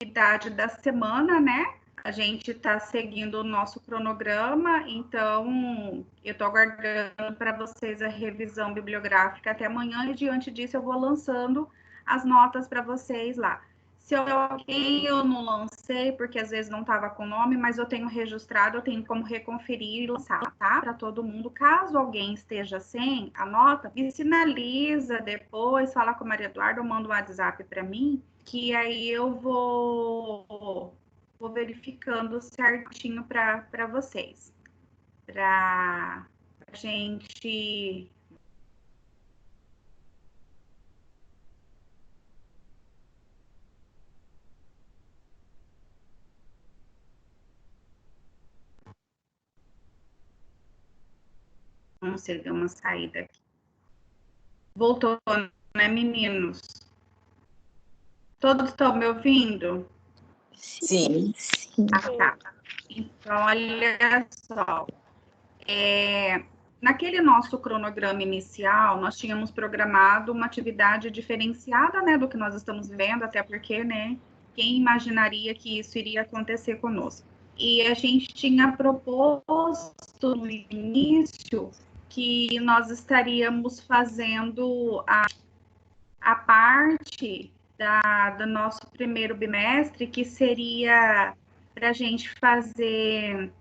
atividade da semana, né? A gente está seguindo o nosso cronograma, então eu estou aguardando para vocês a revisão bibliográfica até amanhã, e diante disso eu vou lançando as notas para vocês lá. Se alguém eu não lancei, porque às vezes não estava com nome, mas eu tenho registrado, eu tenho como reconferir e lançar, tá? Para todo mundo. Caso alguém esteja sem a nota, me sinaliza depois, fala com a Maria Eduarda, ou manda um WhatsApp para mim, que aí eu vou verificando certinho para vocês. Para a gente... Vamos ver, deu uma saída aqui. Voltou, né, meninos? Todos estão me ouvindo? Sim. Ah, tá. Então, olha só. Naquele nosso cronograma inicial, nós tínhamos programado uma atividade diferenciada, né, do que nós estamos vendo, até porque, né, quem imaginaria que isso iria acontecer conosco? E a gente tinha proposto no início que nós estaríamos fazendo a parte do nosso primeiro bimestre, que seria para a gente fazer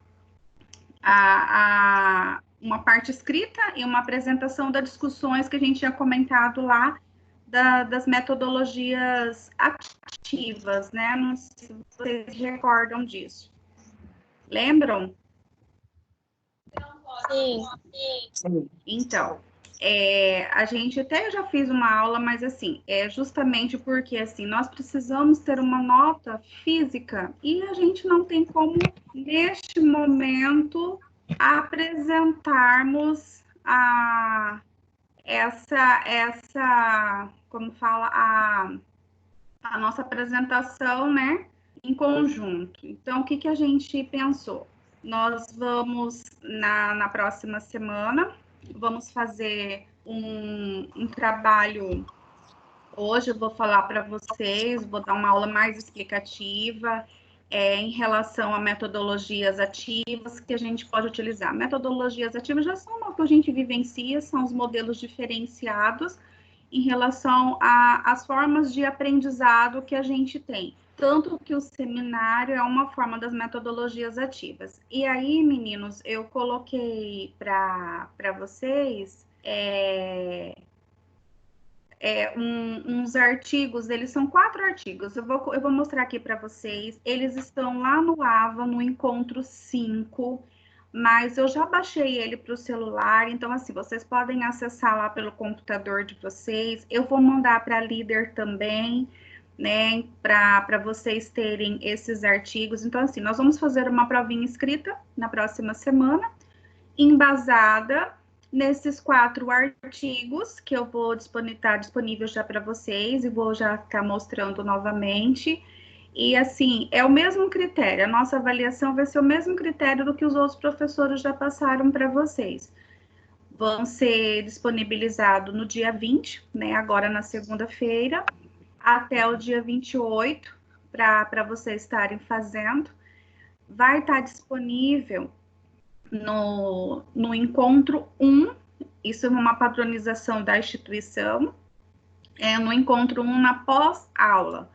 uma parte escrita e uma apresentação das discussões que a gente tinha comentado lá, das metodologias ativas, né? Não sei se vocês recordam disso. Lembram? Sim. Então, a gente até já fiz uma aula, mas assim, é justamente porque assim, nós precisamos ter uma nota física e a gente não tem como, neste momento, apresentarmos como fala, a nossa apresentação, né, em conjunto. Então, o que a gente pensou? Nós vamos, na próxima semana, vamos fazer um trabalho. Hoje eu vou falar para vocês, vou dar uma aula mais explicativa em relação a metodologias ativas que a gente pode utilizar. Metodologias ativas já são o que a gente vivencia, são os modelos diferenciados em relação às formas de aprendizado que a gente tem. Tanto que o seminário é uma forma das metodologias ativas. E aí, meninos, eu coloquei para vocês uns artigos, eles são 4 artigos, eu vou mostrar aqui para vocês, eles estão lá no AVA, no Encontro 5, mas eu já baixei ele para o celular, então assim, vocês podem acessar lá pelo computador de vocês, eu vou mandar para a líder também, né, para vocês terem esses artigos. Então assim, nós vamos fazer uma provinha escrita na próxima semana, embasada nesses 4 artigos que eu vou estar disponível já para vocês e vou já estar mostrando novamente. E assim, é o mesmo critério, a nossa avaliação vai ser o mesmo critério do que os outros professores já passaram para vocês. Vão ser disponibilizados no dia 20, né, agora na segunda-feira, até o dia 28, para vocês estarem fazendo. Vai estar disponível no encontro 1, isso é uma padronização da instituição, no encontro 1 na pós-aula.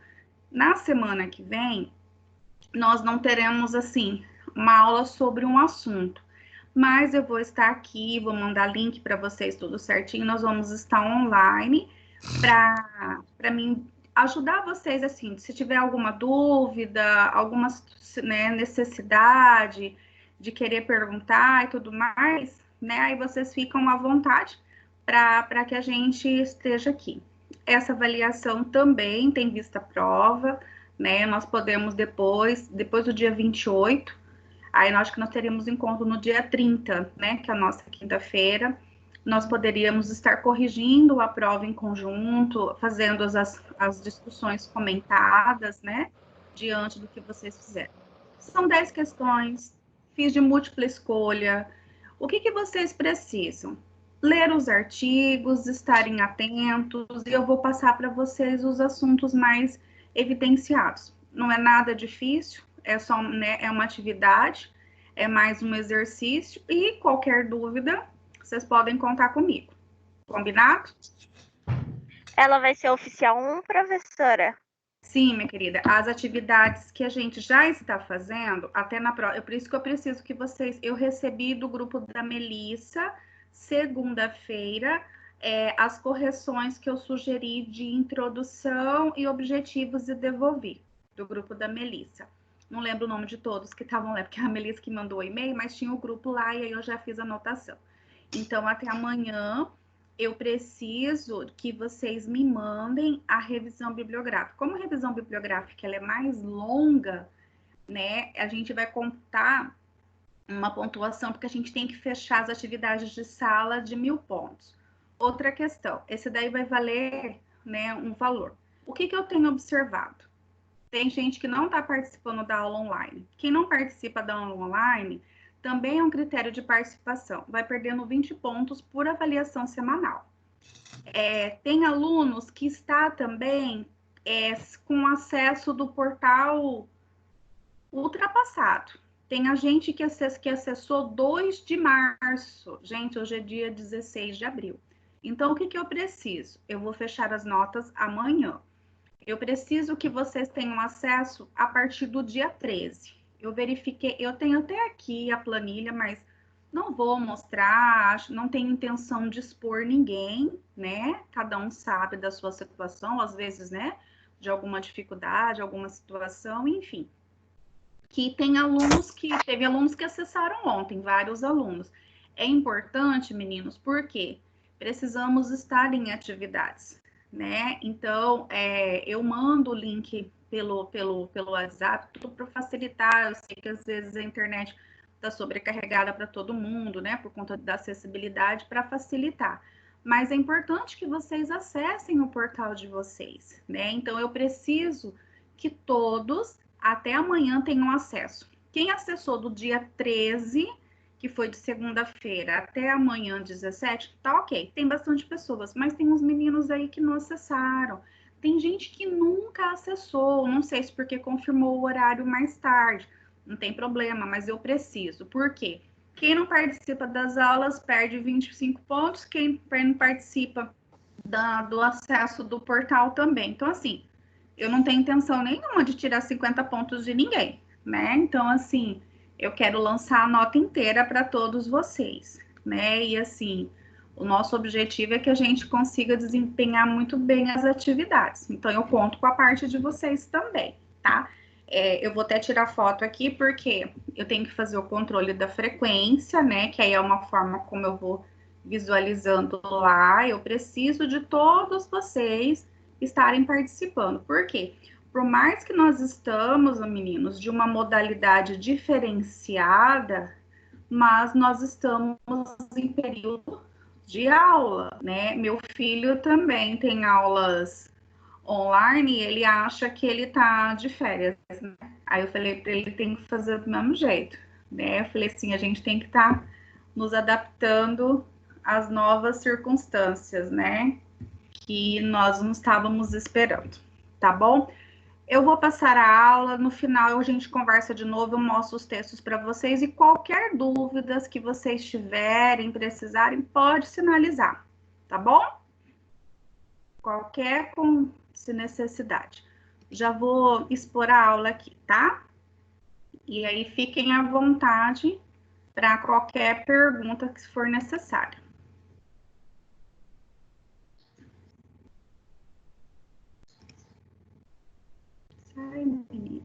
Na semana que vem, nós não teremos, assim, uma aula sobre um assunto, mas eu vou estar aqui, vou mandar link para vocês tudo certinho, nós vamos estar online para mim ajudar vocês, assim, se tiver alguma dúvida, alguma, né, necessidade de querer perguntar e tudo mais, né, aí vocês ficam à vontade para que a gente esteja aqui. Essa avaliação também tem vista prova, né, nós podemos depois do dia 28, aí nós acho que nós teríamos encontro no dia 30, né, que é a nossa quinta-feira, nós poderíamos estar corrigindo a prova em conjunto, fazendo as discussões comentadas, né, diante do que vocês fizeram. São 10 questões, fiz de múltipla escolha. O que vocês precisam? Ler os artigos, estarem atentos, e eu vou passar para vocês os assuntos mais evidenciados. não é nada difícil, é só, né, é uma atividade, é mais um exercício, e qualquer dúvida, vocês podem contar comigo. Combinado? Ela vai ser oficial 1, professora? Sim, minha querida. As atividades que a gente já está fazendo, até na prova, por isso que eu preciso que vocês... Eu recebi do grupo da Melissa, segunda-feira, as correções que eu sugeri de introdução e objetivos e devolvi, do grupo da Melissa. Não lembro o nome de todos que estavam lá, porque a Melissa que mandou o e-mail, mas tinha o grupo lá e aí eu já fiz a anotação. Então, até amanhã, eu preciso que vocês me mandem a revisão bibliográfica. Como a revisão bibliográfica ela é mais longa, né, a gente vai contar uma pontuação, porque a gente tem que fechar as atividades de sala de 1000 pontos. Outra questão, esse daí vai valer, né, um valor. O que eu tenho observado? Tem gente que não está participando da aula online. Quem não participa da aula online também é um critério de participação. Vai perdendo 20 pontos por avaliação semanal. Tem alunos que está também com acesso do portal ultrapassado. Tem a gente que acessou 2 de março. Gente, hoje é dia 16 de abril. Então, o que eu preciso? Eu vou fechar as notas amanhã. Eu preciso que vocês tenham acesso a partir do dia 13. Eu verifiquei, eu tenho até aqui a planilha, mas não vou mostrar, não tenho intenção de expor ninguém, né? Cada um sabe da sua situação, às vezes, né? De alguma dificuldade, alguma situação, enfim. Que teve alunos que acessaram ontem, vários alunos. É importante, meninos, porque precisamos estar em atividades, né? Então, eu mando o link pelo WhatsApp, tudo para facilitar. Eu sei que às vezes a internet está sobrecarregada para todo mundo, né? Por conta da acessibilidade, para facilitar. Mas é importante que vocês acessem o portal de vocês, né? Então, eu preciso que todos até amanhã tenham acesso. Quem acessou do dia 13, que foi de segunda-feira, até amanhã, 17, tá ok. Tem bastante pessoas, mas tem uns meninos aí que não acessaram. Tem gente que nunca acessou, não sei se porque confirmou o horário mais tarde. Não tem problema, mas eu preciso. Por quê? Quem não participa das aulas perde 25 pontos, quem não participa do acesso do portal também. Então, assim, eu não tenho intenção nenhuma de tirar 50 pontos de ninguém, né? Então, assim, eu quero lançar a nota inteira para todos vocês, né? E, assim, o nosso objetivo é que a gente consiga desempenhar muito bem as atividades. Então, eu conto com a parte de vocês também, tá? Eu vou até tirar foto aqui, porque eu tenho que fazer o controle da frequência, né? Que aí é uma forma como eu vou visualizando lá. Eu preciso de todos vocês estarem participando. Por quê? Por mais que nós estamos, meninos, de uma modalidade diferenciada, mas nós estamos em período de aula, né? Meu filho também tem aulas online e ele acha que ele tá de férias, né? Aí eu falei para ele, tem que fazer do mesmo jeito, né? Eu falei assim, a gente tem que estar nos adaptando às novas circunstâncias, né? Que nós não estávamos esperando, tá bom? Eu vou passar a aula, no final a gente conversa de novo, eu mostro os textos para vocês e qualquer dúvidas que vocês tiverem, precisarem, pode sinalizar, tá bom? Qualquer necessidade. Já vou expor a aula aqui, tá? E aí fiquem à vontade para qualquer pergunta que for necessária. Ai, menina.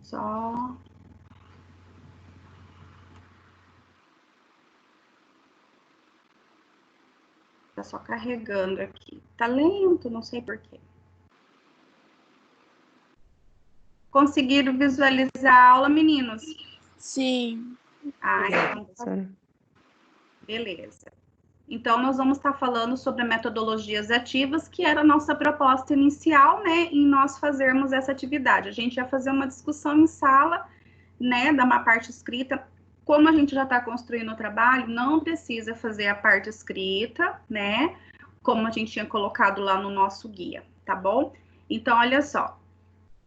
Só... Tá só carregando aqui. Tá lento, não sei porquê. Conseguiram visualizar a aula, meninos? Sim. Ah, então tá. Beleza. Então, nós vamos estar falando sobre metodologias ativas, que era a nossa proposta inicial, né, em nós fazermos essa atividade. A gente ia fazer uma discussão em sala, né, da uma parte escrita. Como a gente já está construindo o trabalho, não precisa fazer a parte escrita, né, como a gente tinha colocado lá no nosso guia, tá bom? Então, olha só.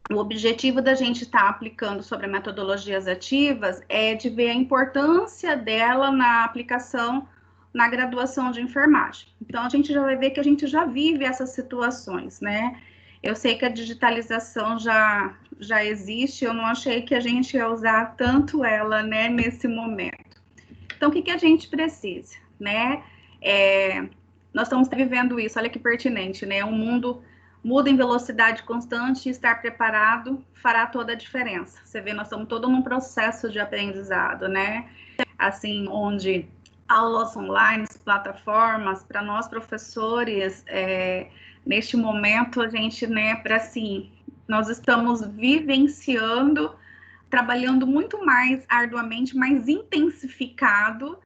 O objetivo da gente estar aplicando sobre metodologias ativas é de ver a importância dela na aplicação na graduação de enfermagem. Então, a gente já vai ver que a gente já vive essas situações, né? Eu sei que a digitalização já existe, eu não achei que a gente ia usar tanto ela, né, nesse momento. Então, o que a gente precisa, né? Nós estamos vivendo isso, olha que pertinente, né? Um mundo muda em velocidade constante e estar preparado fará toda a diferença. Você vê, nós estamos todos num processo de aprendizado, né? Assim, onde aulas online, plataformas, para nós professores, neste momento, a gente, né, para assim, nós estamos vivenciando, trabalhando muito mais arduamente, mais intensificado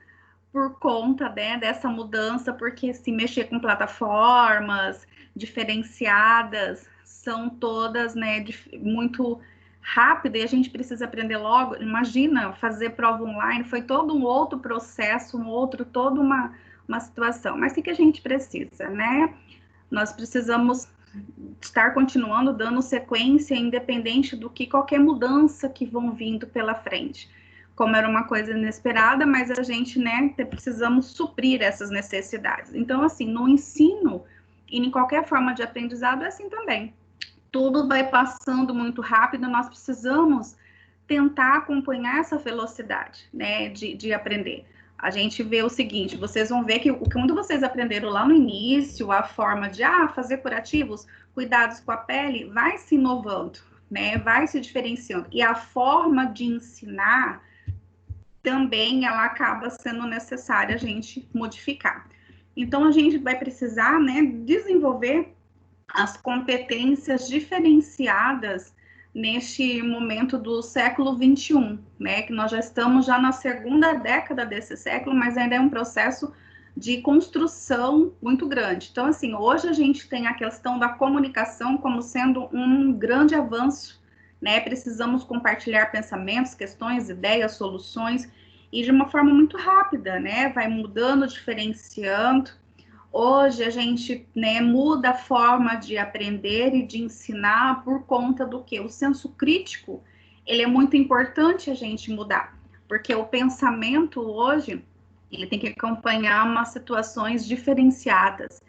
por conta, né, dessa mudança, porque se mexer com plataformas diferenciadas são todas, né, muito rápida e a gente precisa aprender logo. Imagina fazer prova online, foi todo um outro processo, toda uma situação. Mas o que a gente precisa, né? Nós precisamos estar continuando dando sequência, independente do que qualquer mudança que vão vindo pela frente. Como era uma coisa inesperada, mas a gente, né, precisamos suprir essas necessidades. Então, assim, no ensino e em qualquer forma de aprendizado é assim também. Tudo vai passando muito rápido, nós precisamos tentar acompanhar essa velocidade, né, de aprender. A gente vê o seguinte, vocês vão ver que quando vocês aprenderam lá no início, a forma de fazer curativos, cuidados com a pele, vai se inovando, né, vai se diferenciando. E a forma de ensinar também ela acaba sendo necessária a gente modificar. Então, a gente vai precisar, né, desenvolver as competências diferenciadas neste momento do século XXI, né, que nós já estamos na segunda década desse século, mas ainda é um processo de construção muito grande. Então, assim, hoje a gente tem a questão da comunicação como sendo um grande avanço, né, precisamos compartilhar pensamentos, questões, ideias, soluções, e de uma forma muito rápida, né, vai mudando, diferenciando. Hoje a gente, né, muda a forma de aprender e de ensinar por conta do que? O senso crítico, ele é muito importante a gente mudar, porque o pensamento hoje, ele tem que acompanhar umas situações diferenciadas.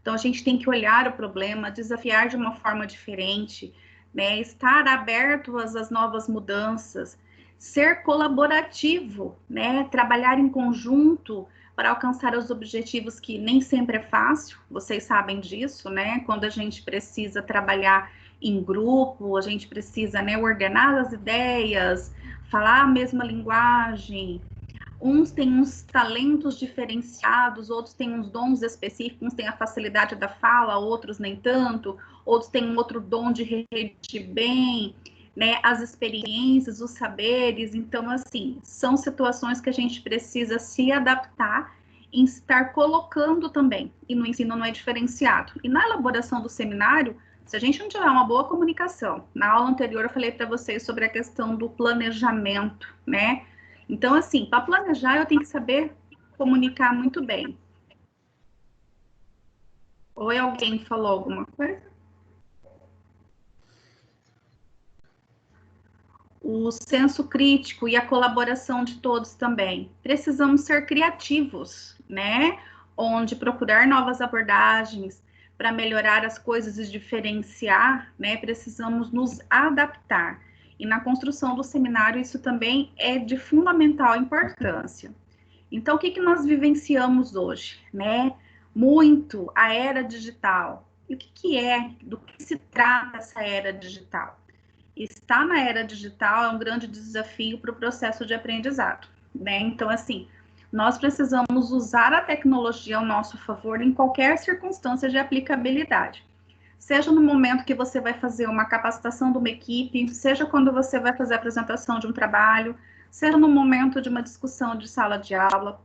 Então, a gente tem que olhar o problema, desafiar de uma forma diferente, né, estar aberto às novas mudanças, ser colaborativo, né, trabalhar em conjunto, para alcançar os objetivos que nem sempre é fácil, vocês sabem disso, né? Quando a gente precisa trabalhar em grupo, a gente precisa, né, ordenar as ideias, falar a mesma linguagem. Uns têm uns talentos diferenciados, outros têm uns dons específicos, uns têm a facilidade da fala, outros nem tanto, outros têm um outro dom de repetir bem, né, as experiências, os saberes. Então, assim, são situações que a gente precisa se adaptar e estar colocando também, e no ensino não é diferenciado. E na elaboração do seminário, se a gente não tiver uma boa comunicação, na aula anterior eu falei para vocês sobre a questão do planejamento, né? Então, assim, para planejar eu tenho que saber comunicar muito bem. Ou alguém falou alguma coisa? O senso crítico e a colaboração de todos também. Precisamos ser criativos, né? Onde procurar novas abordagens para melhorar as coisas e diferenciar, né? Precisamos nos adaptar. E na construção do seminário isso também é de fundamental importância. Então, o que nós vivenciamos hoje, né? Muito a era digital. E o que é, do que se trata essa era digital? Estar na era digital é um grande desafio para o processo de aprendizado, né? Então, assim, nós precisamos usar a tecnologia ao nosso favor em qualquer circunstância de aplicabilidade. Seja no momento que você vai fazer uma capacitação de uma equipe, seja quando você vai fazer a apresentação de um trabalho, seja no momento de uma discussão de sala de aula.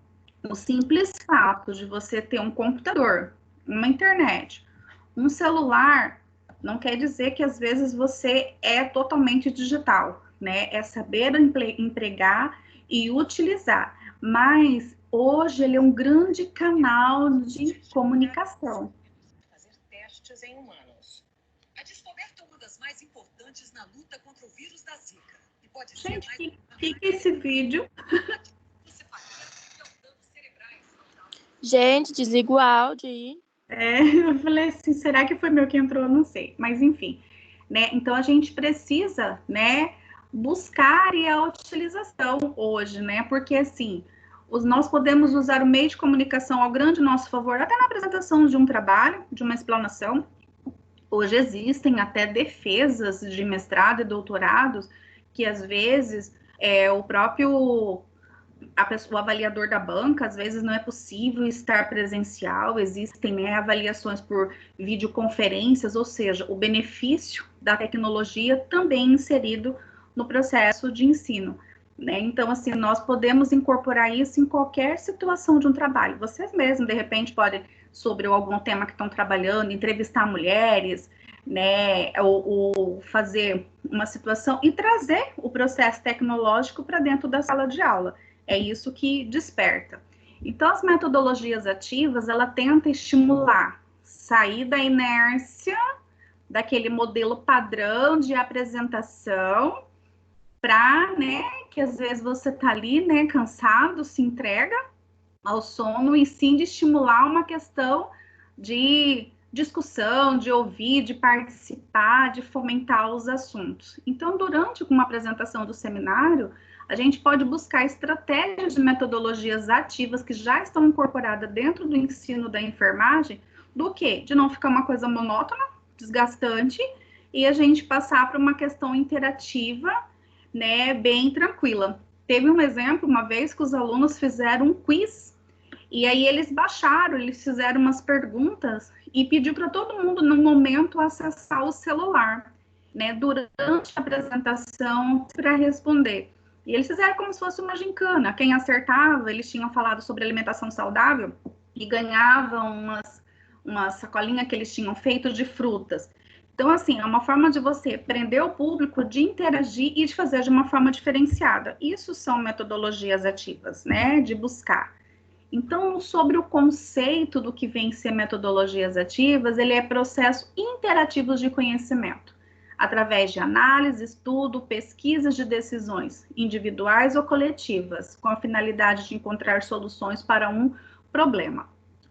O simples fato de você ter um computador, uma internet, um celular, não quer dizer que às vezes você é totalmente digital, né? É saber empregar e utilizar. Mas hoje ele é um grande canal de comunicação. Fazer testes em humanos. A descoberta é uma das mais importantes na luta contra o vírus da Zika. E pode ser Gente, mais... que é esse vídeo? Gente, desliga o áudio aí. Eu falei assim, será que foi meu que entrou? Eu não sei, mas enfim, né? Então a gente precisa, né, buscar a utilização hoje, né? Porque assim, nós podemos usar o meio de comunicação ao grande nosso favor, até na apresentação de um trabalho, de uma explanação. Hoje existem até defesas de mestrado e doutorados que às vezes o próprio o avaliador da banca, às vezes não é possível estar presencial, existem, né, avaliações por videoconferências, ou seja, o benefício da tecnologia também inserido no processo de ensino, né? Então, assim, nós podemos incorporar isso em qualquer situação de um trabalho. Vocês mesmos, de repente, podem, sobre algum tema que estão trabalhando, entrevistar mulheres, né, ou fazer uma situação e trazer o processo tecnológico para dentro da sala de aula. É isso que desperta. Então, as metodologias ativas, ela tenta estimular, sair da inércia, daquele modelo padrão de apresentação, para, né, que às vezes você tá ali, né, cansado, se entrega ao sono, e sim de estimular uma questão de discussão, de ouvir, de participar, de fomentar os assuntos. Então, durante uma apresentação do seminário, a gente pode buscar estratégias de metodologias ativas que já estão incorporadas dentro do ensino da enfermagem, do que? De não ficar uma coisa monótona, desgastante, e a gente passar para uma questão interativa, né, bem tranquila. Teve um exemplo, uma vez, que os alunos fizeram um quiz, e aí eles baixaram, eles fizeram umas perguntas, e pediu para todo mundo, no momento, acessar o celular, né, durante a apresentação, para responder. E eles fizeram como se fosse uma gincana. Quem acertava, eles tinham falado sobre alimentação saudável e ganhavam uma sacolinha que eles tinham feito de frutas. Então, assim, é uma forma de você prender o público, de interagir e de fazer de uma forma diferenciada. Isso são metodologias ativas, né? De buscar. Então, sobre o conceito do que vem ser metodologias ativas, ele é processos interativos de conhecimento, através de análise, estudo, pesquisas de decisões individuais ou coletivas, com a finalidade de encontrar soluções para um problema.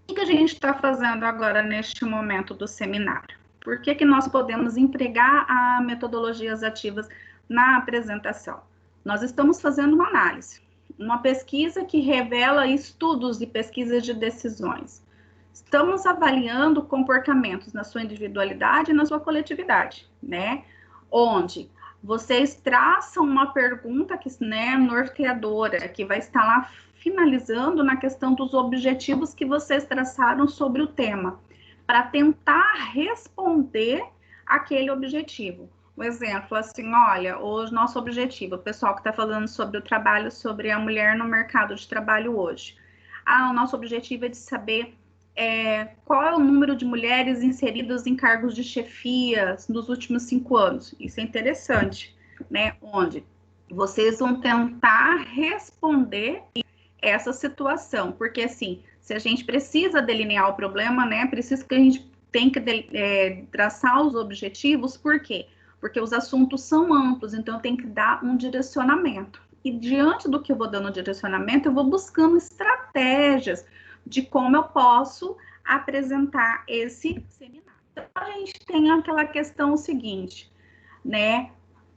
O que a gente está fazendo agora neste momento do seminário? Por que nós podemos empregar a metodologias ativas na apresentação? Nós estamos fazendo uma análise, uma pesquisa que revela estudos e pesquisas de decisões. Estamos avaliando comportamentos na sua individualidade e na sua coletividade, né? Onde vocês traçam uma pergunta que, né, norteadora, que vai estar lá finalizando na questão dos objetivos que vocês traçaram sobre o tema, para tentar responder aquele objetivo. Um exemplo, assim, olha, o nosso objetivo, o pessoal que está falando sobre o trabalho, sobre a mulher no mercado de trabalho hoje. O nosso objetivo é de saber qual é o número de mulheres inseridas em cargos de chefia nos últimos 5 anos. Isso é interessante, né? Onde vocês vão tentar responder essa situação, porque assim, se a gente precisa delinear o problema, né? Precisa que a gente tem que traçar os objetivos, por quê? Porque os assuntos são amplos, então tem que dar um direcionamento. E diante do que eu vou dando direcionamento, eu vou buscando estratégias de como eu posso apresentar esse seminário. Então, a gente tem aquela questão seguinte, né?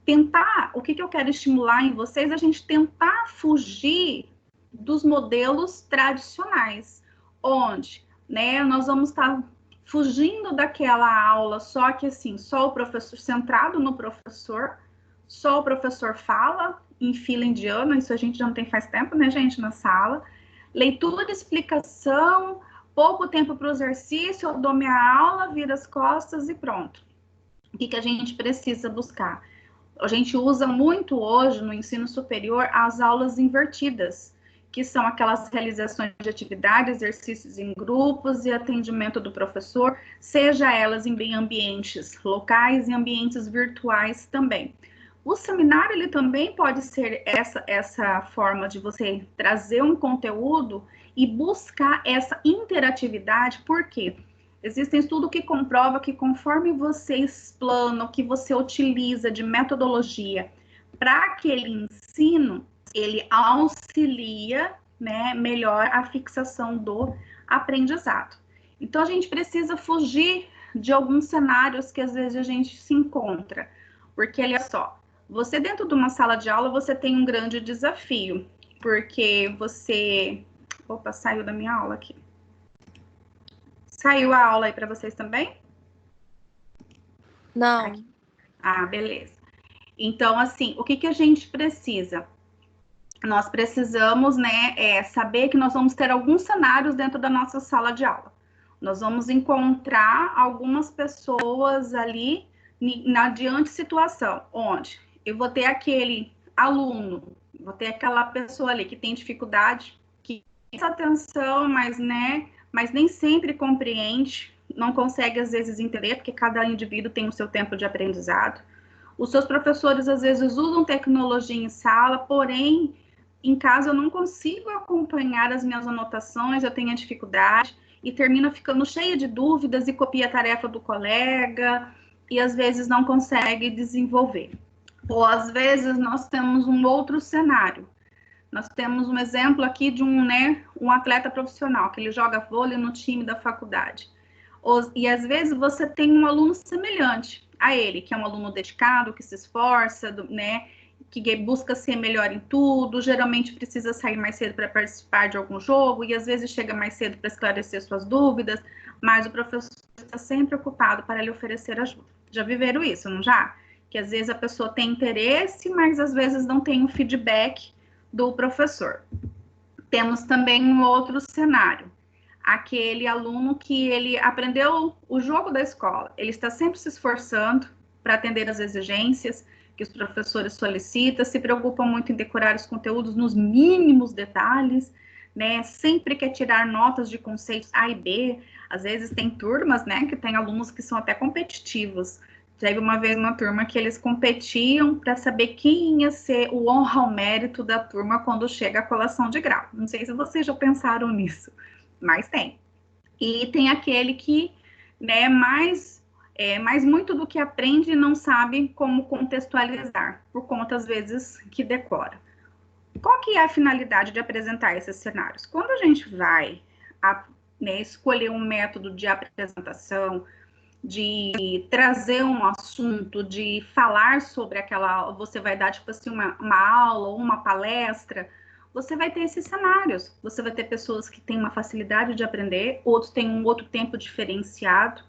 Tentar, o que eu quero estimular em vocês, a gente tentar fugir dos modelos tradicionais, onde, né, nós vamos estar fugindo daquela aula só que, assim, só o professor, centrado no professor, só o professor fala, em fila indiana, isso a gente já não tem faz tempo, né, gente, na sala. Leitura, explicação, pouco tempo para o exercício, eu dou minha aula, viro as costas e pronto. O que a gente precisa buscar? A gente usa muito hoje no ensino superior as aulas invertidas, que são aquelas realizações de atividades, exercícios em grupos e atendimento do professor, seja elas em ambientes locais e ambientes virtuais também. O seminário, ele também pode ser essa forma de você trazer um conteúdo e buscar essa interatividade, porque existem estudos que comprovam que conforme você explana, o que você utiliza de metodologia para aquele ensino, ele auxilia, né, melhor a fixação do aprendizado. Então, a gente precisa fugir de alguns cenários que às vezes a gente se encontra, porque, olha só, você dentro de uma sala de aula, você tem um grande desafio, porque você... Opa, saiu da minha aula aqui. Saiu a aula aí para vocês também? Não. Aqui. Ah, beleza. Então, assim, o que a gente precisa? Nós precisamos, né, saber que nós vamos ter alguns cenários dentro da nossa sala de aula. Nós vamos encontrar algumas pessoas ali na diante situação, onde eu vou ter aquele aluno, vou ter aquela pessoa ali que tem dificuldade, que presta atenção, mas nem sempre compreende, não consegue às vezes entender, porque cada indivíduo tem o seu tempo de aprendizado. Os seus professores às vezes usam tecnologia em sala, porém, em casa eu não consigo acompanhar as minhas anotações, eu tenho dificuldade, e termina ficando cheia de dúvidas e copia a tarefa do colega, e às vezes não consegue desenvolver. Ou às vezes nós temos um outro cenário. Nós temos um exemplo aqui de um atleta profissional, que ele joga vôlei no time da faculdade. E às vezes você tem um aluno semelhante a ele, que é um aluno dedicado, que se esforça, né, que busca ser melhor em tudo, geralmente precisa sair mais cedo para participar de algum jogo, e às vezes chega mais cedo para esclarecer suas dúvidas, mas o professor está sempre ocupado para lhe oferecer ajuda. Já viveram isso, não já? Que às vezes a pessoa tem interesse, mas às vezes não tem o feedback do professor. Temos também um outro cenário, aquele aluno que ele aprendeu o jogo da escola, ele está sempre se esforçando para atender às exigências que os professores solicitam, se preocupam muito em decorar os conteúdos nos mínimos detalhes, né, sempre quer tirar notas de conceitos A e B, às vezes tem turmas, né, que tem alunos que são até competitivos. Teve uma vez uma turma que eles competiam para saber quem ia ser o honra ao mérito da turma quando chega a colação de grau. Não sei se vocês já pensaram nisso, mas tem. E tem aquele que, né, mais muito do que aprende não sabe como contextualizar, por conta, às vezes, que decora. Qual que é a finalidade de apresentar esses cenários? Quando a gente vai escolher um método de apresentação, de trazer um assunto, de falar sobre aquela, você vai dar tipo assim uma aula ou uma palestra, você vai ter esses cenários, você vai ter pessoas que têm uma facilidade de aprender, outros têm um outro tempo diferenciado,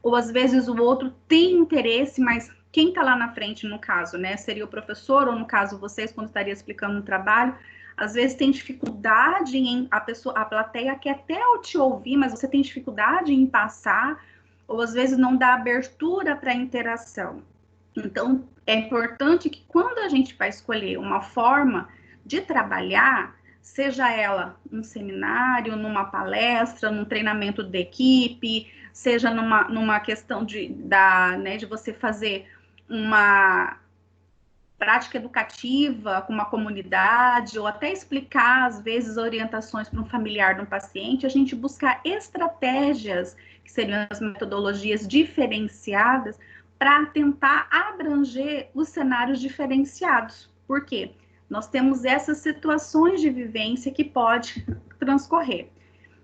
ou às vezes o outro tem interesse, mas quem está lá na frente, no caso, né, seria o professor, ou no caso vocês, quando estaria explicando um trabalho, às vezes tem dificuldade em a plateia quer até te ouvir, mas você tem dificuldade em passar, ou às vezes não dá abertura para a interação. Então, é importante que quando a gente vai escolher uma forma de trabalhar, seja ela um seminário, numa palestra, num treinamento de equipe, seja numa questão de você fazer uma prática educativa com uma comunidade, ou até explicar, às vezes, orientações para um familiar de um paciente, a gente buscar estratégias, que seriam as metodologias diferenciadas, para tentar abranger os cenários diferenciados. Por quê? Nós temos essas situações de vivência que pode transcorrer.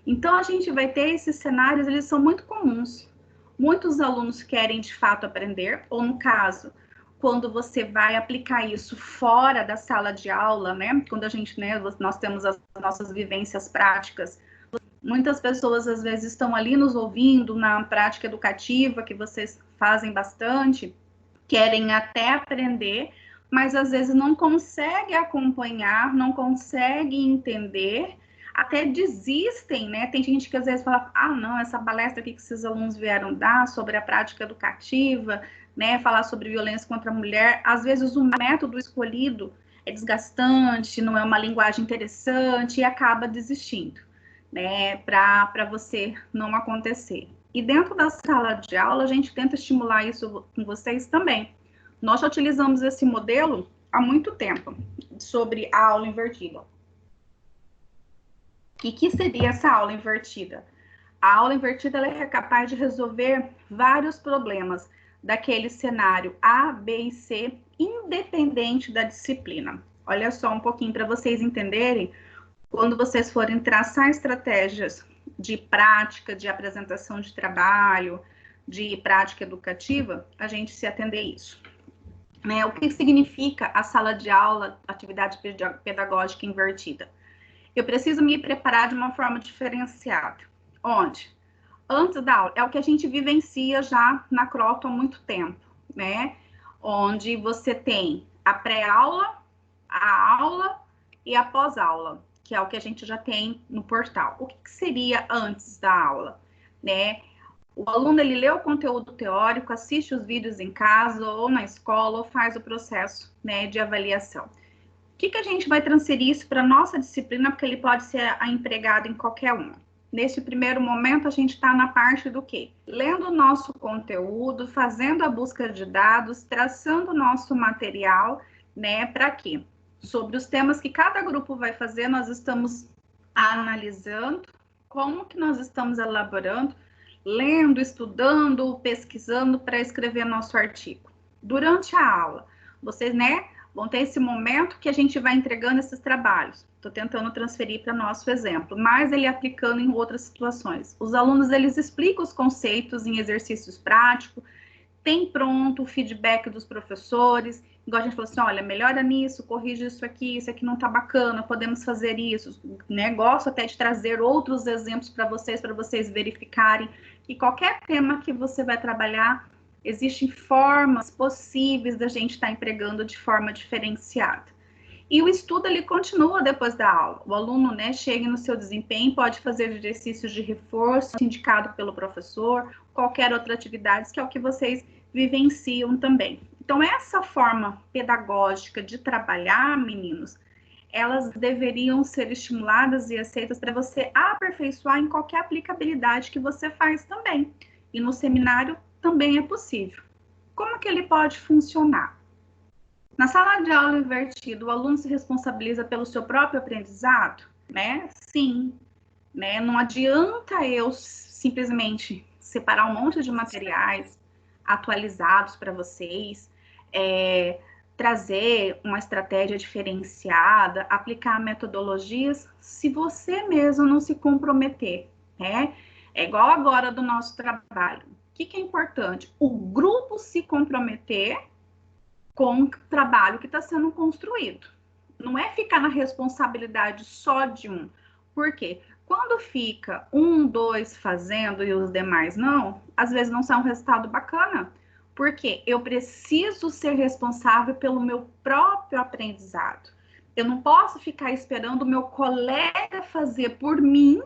Então, a gente vai ter esses cenários, eles são muito comuns. Muitos alunos querem, de fato, aprender, ou no caso, quando você vai aplicar isso fora da sala de aula, né? Quando a gente, nós temos as nossas vivências práticas, muitas pessoas, às vezes, estão ali nos ouvindo na prática educativa, que vocês fazem bastante, querem até aprender, mas às vezes não consegue acompanhar, não consegue entender, até desistem, né? Tem gente que às vezes fala, não, essa palestra aqui que esses alunos vieram dar sobre a prática educativa, né? Falar sobre violência contra a mulher, às vezes o método escolhido é desgastante, não é uma linguagem interessante e acaba desistindo, né, para você não acontecer. E dentro da sala de aula, a gente tenta estimular isso com vocês também. Nós já utilizamos esse modelo há muito tempo, sobre a aula invertida. E que seria essa aula invertida? A aula invertida ela é capaz de resolver vários problemas daquele cenário A, B e C, independente da disciplina. Olha só um pouquinho para vocês entenderem, quando vocês forem traçar estratégias de prática, de apresentação de trabalho, de prática educativa, a gente se atender a isso. O que significa a sala de aula, atividade pedagógica invertida? Eu preciso me preparar de uma forma diferenciada. Onde? Antes da aula, é o que a gente vivencia já na Croton há muito tempo, né? Onde você tem a pré-aula, a aula e a pós-aula, que é o que a gente já tem no portal. O que seria antes da aula, né? O aluno, ele lê o conteúdo teórico, assiste os vídeos em casa ou na escola, ou faz o processo, né, de avaliação. O que a gente vai transferir isso para a nossa disciplina, porque ele pode ser empregado em qualquer uma. Nesse primeiro momento, a gente está na parte do quê? Lendo o nosso conteúdo, fazendo a busca de dados, traçando o nosso material, né, para quê? Sobre os temas que cada grupo vai fazer, nós estamos analisando, como que nós estamos elaborando, lendo, estudando, pesquisando para escrever nosso artigo. Durante a aula, vocês, né, vão ter esse momento que a gente vai entregando esses trabalhos. Estou tentando transferir para nosso exemplo, mas ele aplicando em outras situações. Os alunos, eles explicam os conceitos em exercícios práticos, tem pronto o feedback dos professores, igual a gente falou assim, olha, melhora nisso, corrige isso aqui não tá bacana, podemos fazer isso, né? Gosto até de trazer outros exemplos para vocês verificarem, e qualquer tema que você vai trabalhar, existem formas possíveis da gente estar empregando de forma diferenciada. E o estudo, ele continua depois da aula. O aluno, né, chega no seu desempenho, pode fazer exercícios de reforço indicado pelo professor, qualquer outra atividade, que é o que vocês vivenciam também. Então, essa forma pedagógica de trabalhar, meninos, elas deveriam ser estimuladas e aceitas para você aperfeiçoar em qualquer aplicabilidade que você faz também. E no seminário também é possível. Como que ele pode funcionar? Na sala de aula invertida, o aluno se responsabiliza pelo seu próprio aprendizado, né? Sim, né? Não adianta eu simplesmente separar um monte de materiais atualizados para vocês, trazer uma estratégia diferenciada, aplicar metodologias, se você mesmo não se comprometer, né? É igual agora do nosso trabalho. O que é importante? O grupo se comprometer com o trabalho que está sendo construído. Não é ficar na responsabilidade só de um. Por quê? Quando fica 1, 2 fazendo e os demais não, às vezes não sai um resultado bacana. Porque eu preciso ser responsável pelo meu próprio aprendizado. Eu não posso ficar esperando o meu colega fazer por mim,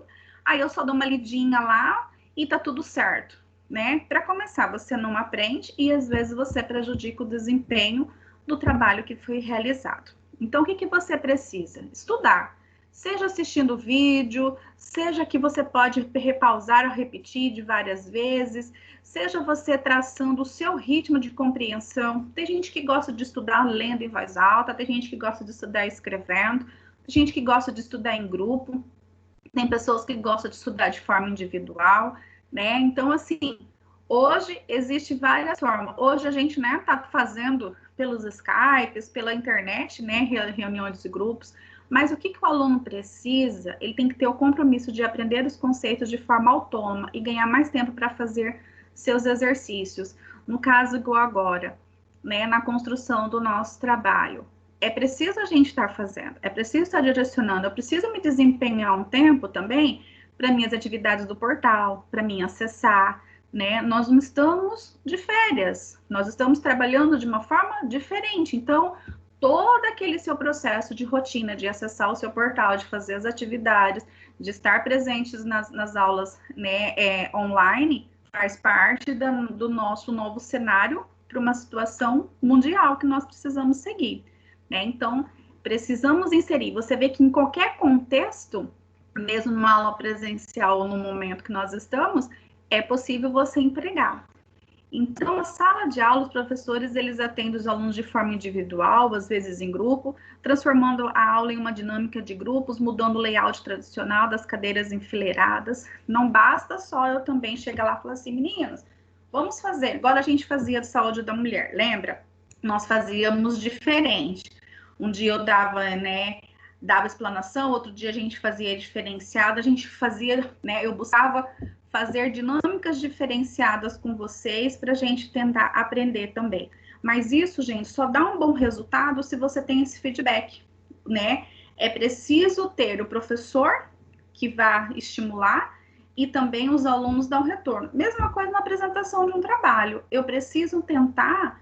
aí eu só dou uma lidinha lá e tá tudo certo. Né? Para começar, você não aprende e às vezes você prejudica o desempenho do trabalho que foi realizado. Então, o que você precisa? Estudar. Seja assistindo vídeo, seja que você pode repausar ou repetir de várias vezes, seja você traçando o seu ritmo de compreensão. Tem gente que gosta de estudar lendo em voz alta, tem gente que gosta de estudar escrevendo, tem gente que gosta de estudar em grupo, tem pessoas que gostam de estudar de forma individual, né? Então, assim, hoje existe várias formas. Hoje a gente, né, tá fazendo pelos Skypes, pela internet, né, reuniões de grupos, mas o que o aluno precisa? Ele tem que ter o compromisso de aprender os conceitos de forma autônoma e ganhar mais tempo para fazer seus exercícios. No caso, igual agora, né, na construção do nosso trabalho. É preciso a gente estar fazendo, é preciso estar direcionando, eu preciso me desempenhar um tempo também para minhas atividades do portal, para mim acessar, né? Nós não estamos de férias, nós estamos trabalhando de uma forma diferente. Então, todo aquele seu processo de rotina, de acessar o seu portal, de fazer as atividades, de estar presentes nas aulas, né, online, faz parte do nosso novo cenário para uma situação mundial que nós precisamos seguir, né? Então, Precisamos inserir. Você vê que em qualquer contexto, mesmo numa aula presencial ou no momento que nós estamos, é possível você empregar. Então, na sala de aula, os professores, eles atendem os alunos de forma individual, às vezes em grupo, transformando a aula em uma dinâmica de grupos, mudando o layout tradicional das cadeiras enfileiradas. Não basta só eu também chegar lá e falar assim, meninas, vamos fazer. Agora a gente fazia de saúde da mulher, lembra? Nós fazíamos diferente. Um dia eu dava explanação, outro dia a gente fazia diferenciado, a gente fazia, eu buscava fazer dinâmicas diferenciadas com vocês para a gente tentar aprender também. Mas isso, gente, só dá um bom resultado se você tem esse feedback, né? É preciso ter o professor que vá estimular e também os alunos dar um retorno. Mesma coisa na apresentação de um trabalho. Eu preciso tentar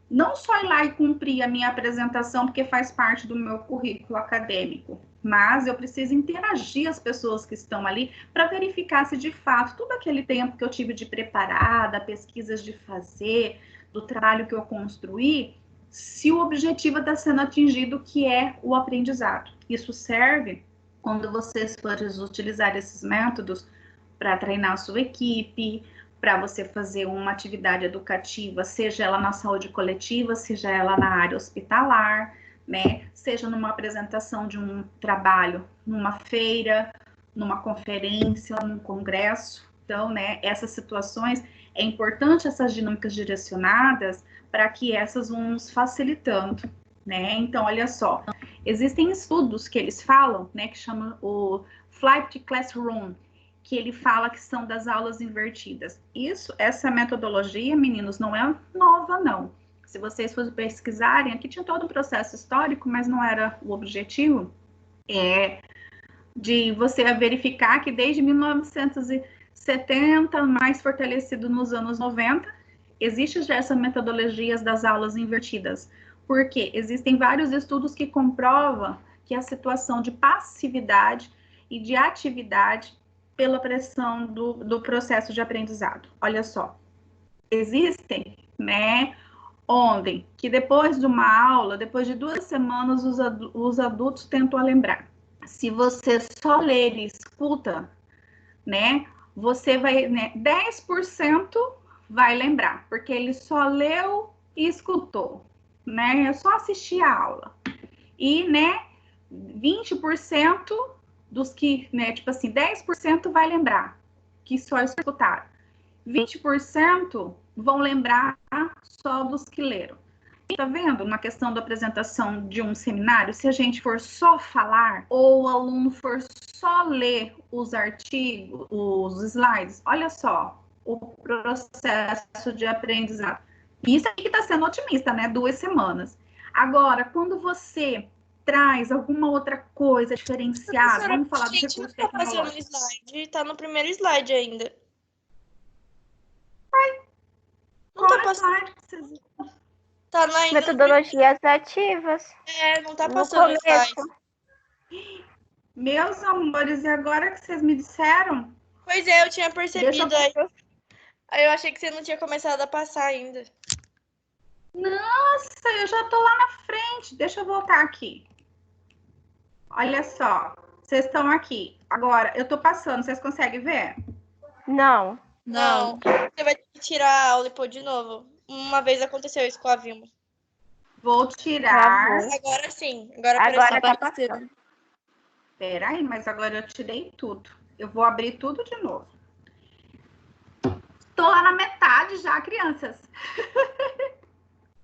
não só ir lá e cumprir a minha apresentação, porque faz parte do meu currículo acadêmico, mas eu preciso interagir as pessoas que estão ali para verificar se de fato todo aquele tempo que eu tive de preparar, da pesquisas de fazer, do trabalho que eu construí, se o objetivo está sendo atingido, que é o aprendizado. Isso serve quando vocês forem utilizar esses métodos para treinar a sua equipe, para você fazer uma atividade educativa, seja ela na saúde coletiva, seja ela na área hospitalar, né? Seja numa apresentação de um trabalho, numa feira, numa conferência, num congresso. Então, essas situações, é importante essas dinâmicas direcionadas para que essas vão nos facilitando, né? Então, olha só, existem estudos que eles falam, que chamam o Flipped Classroom, que ele fala que são das aulas invertidas. Essa metodologia, meninos, não é nova, não. Se vocês forem pesquisarem, aqui tinha todo um processo histórico, mas não era o objetivo, de você verificar que desde 1970, mais fortalecido nos anos 90, existe já essa metodologia das aulas invertidas. Porque existem vários estudos que comprovam que a situação de passividade e de atividade pela pressão do processo de aprendizado. Olha só, existem, onde que depois de uma aula, depois de 2 semanas, os adultos tentam lembrar. Se você só lê e escuta, você vai, 10% vai lembrar, porque ele só leu e escutou, é só assistir a aula. E, 20% dos que, 10% vai lembrar, que só escutaram. 20% vão lembrar só dos que leram. Tá vendo? Na questão da apresentação de um seminário, se a gente for só falar, ou o aluno for só ler os artigos, os slides, olha só, o processo de aprendizado. Isso aqui que tá sendo otimista, 2 semanas. Agora, quando você traz alguma outra coisa diferenciada, vamos falar do recurso tecnológico. Slide, tá no primeiro slide ainda. Não tá passando. Tá na Metodologias ativas. Não tá passando o slide. Meus amores, e agora que vocês me disseram? Pois é, eu tinha percebido. Aí eu achei que você não tinha começado a passar ainda. Nossa, eu já tô lá na frente. Deixa eu voltar aqui. Olha só, vocês estão aqui. Agora, eu tô passando, vocês conseguem ver? Não. Você vai ter que tirar a aula e pôr de novo. Uma vez aconteceu isso com a Vilma. Vou tirar. Agora sim. Agora tá passando. Peraí, mas agora eu tirei tudo. Eu vou abrir tudo de novo. Tô lá na metade já, crianças.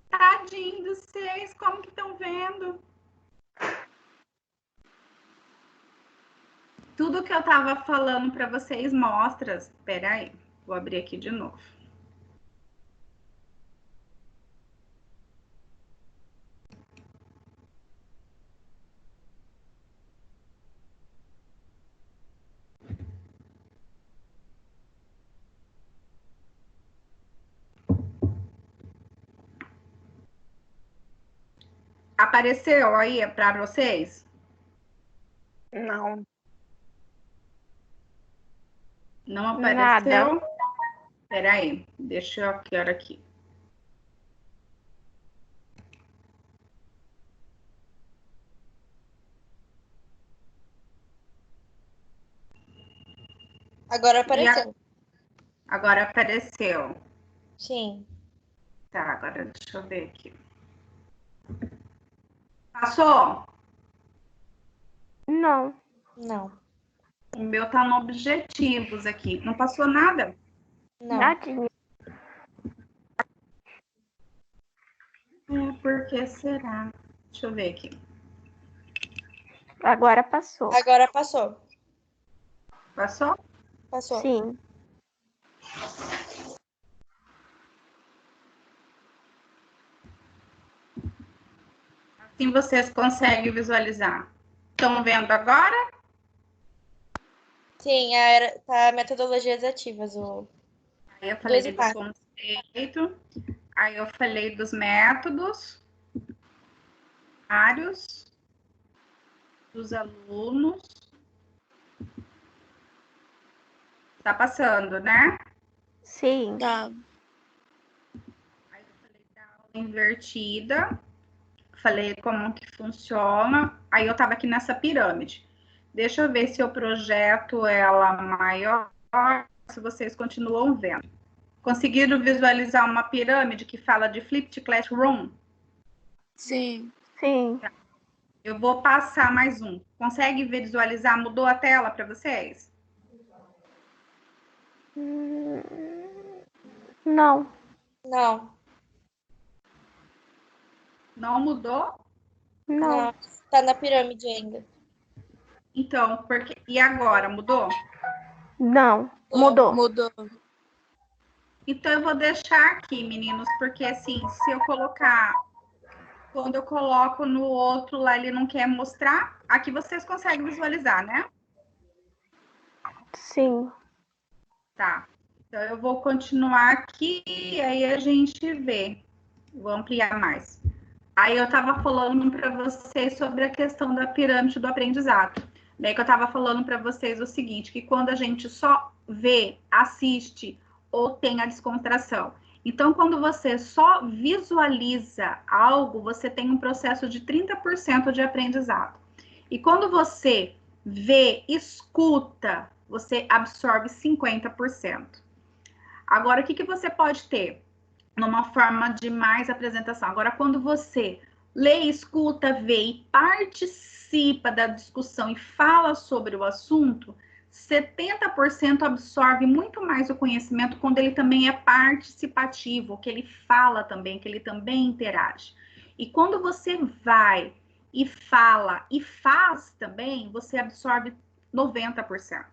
Tadinho dos vocês, como que estão vendo? Tudo que eu tava falando para vocês mostra. Espera aí, vou abrir aqui de novo. Apareceu aí para vocês? Não. Não apareceu? Nada. Peraí, deixa eu quero aqui. Agora apareceu. Agora apareceu. Sim. Tá, agora deixa eu ver aqui. Passou? Não. Não. O meu tá no objetivos aqui. Não passou nada? Não. Nadinha. Por que será? Deixa eu ver aqui. Agora passou. Agora passou. Passou? Passou. Sim. Assim vocês conseguem visualizar. Estão vendo agora? Sim, tá metodologias ativas. Aí eu falei Dois do e conceito. Aí eu falei dos métodos. Vários. Dos alunos. Tá passando, né? Sim. Tá. Aí eu falei da aula invertida. Falei como que funciona. Aí eu tava aqui nessa pirâmide. Deixa eu ver se eu projeto ela maior, se vocês continuam vendo. Conseguiram visualizar uma pirâmide que fala de Flipped Classroom? Sim. Sim. Eu vou passar mais um. Consegue visualizar? Mudou a tela para vocês? Não. Não. Não mudou? Não. Não. Tá na pirâmide ainda. Então, porque... E agora, mudou? Não. Mudou. Mudou. Então, eu vou deixar aqui, meninos, porque assim, se eu colocar... Quando eu coloco no outro lá, ele não quer mostrar. Aqui vocês conseguem visualizar, né? Sim. Tá. Então, eu vou continuar aqui e aí a gente vê. Vou ampliar mais. Aí eu estava falando para vocês sobre a questão da pirâmide do aprendizado. Daí que eu estava falando para vocês o seguinte, que quando a gente só vê, assiste ou tem a descontração. Então, quando você só visualiza algo, você tem um processo de 30% de aprendizado. E quando você vê, escuta, você absorve 50%. Agora, o que você pode ter? Numa forma de mais apresentação. Agora, quando você lê, escuta, vê e participa da discussão e fala sobre o assunto, 70% absorve muito mais o conhecimento quando ele também é participativo, que ele fala também, que ele também interage. E quando você vai e fala e faz também, você absorve 90%.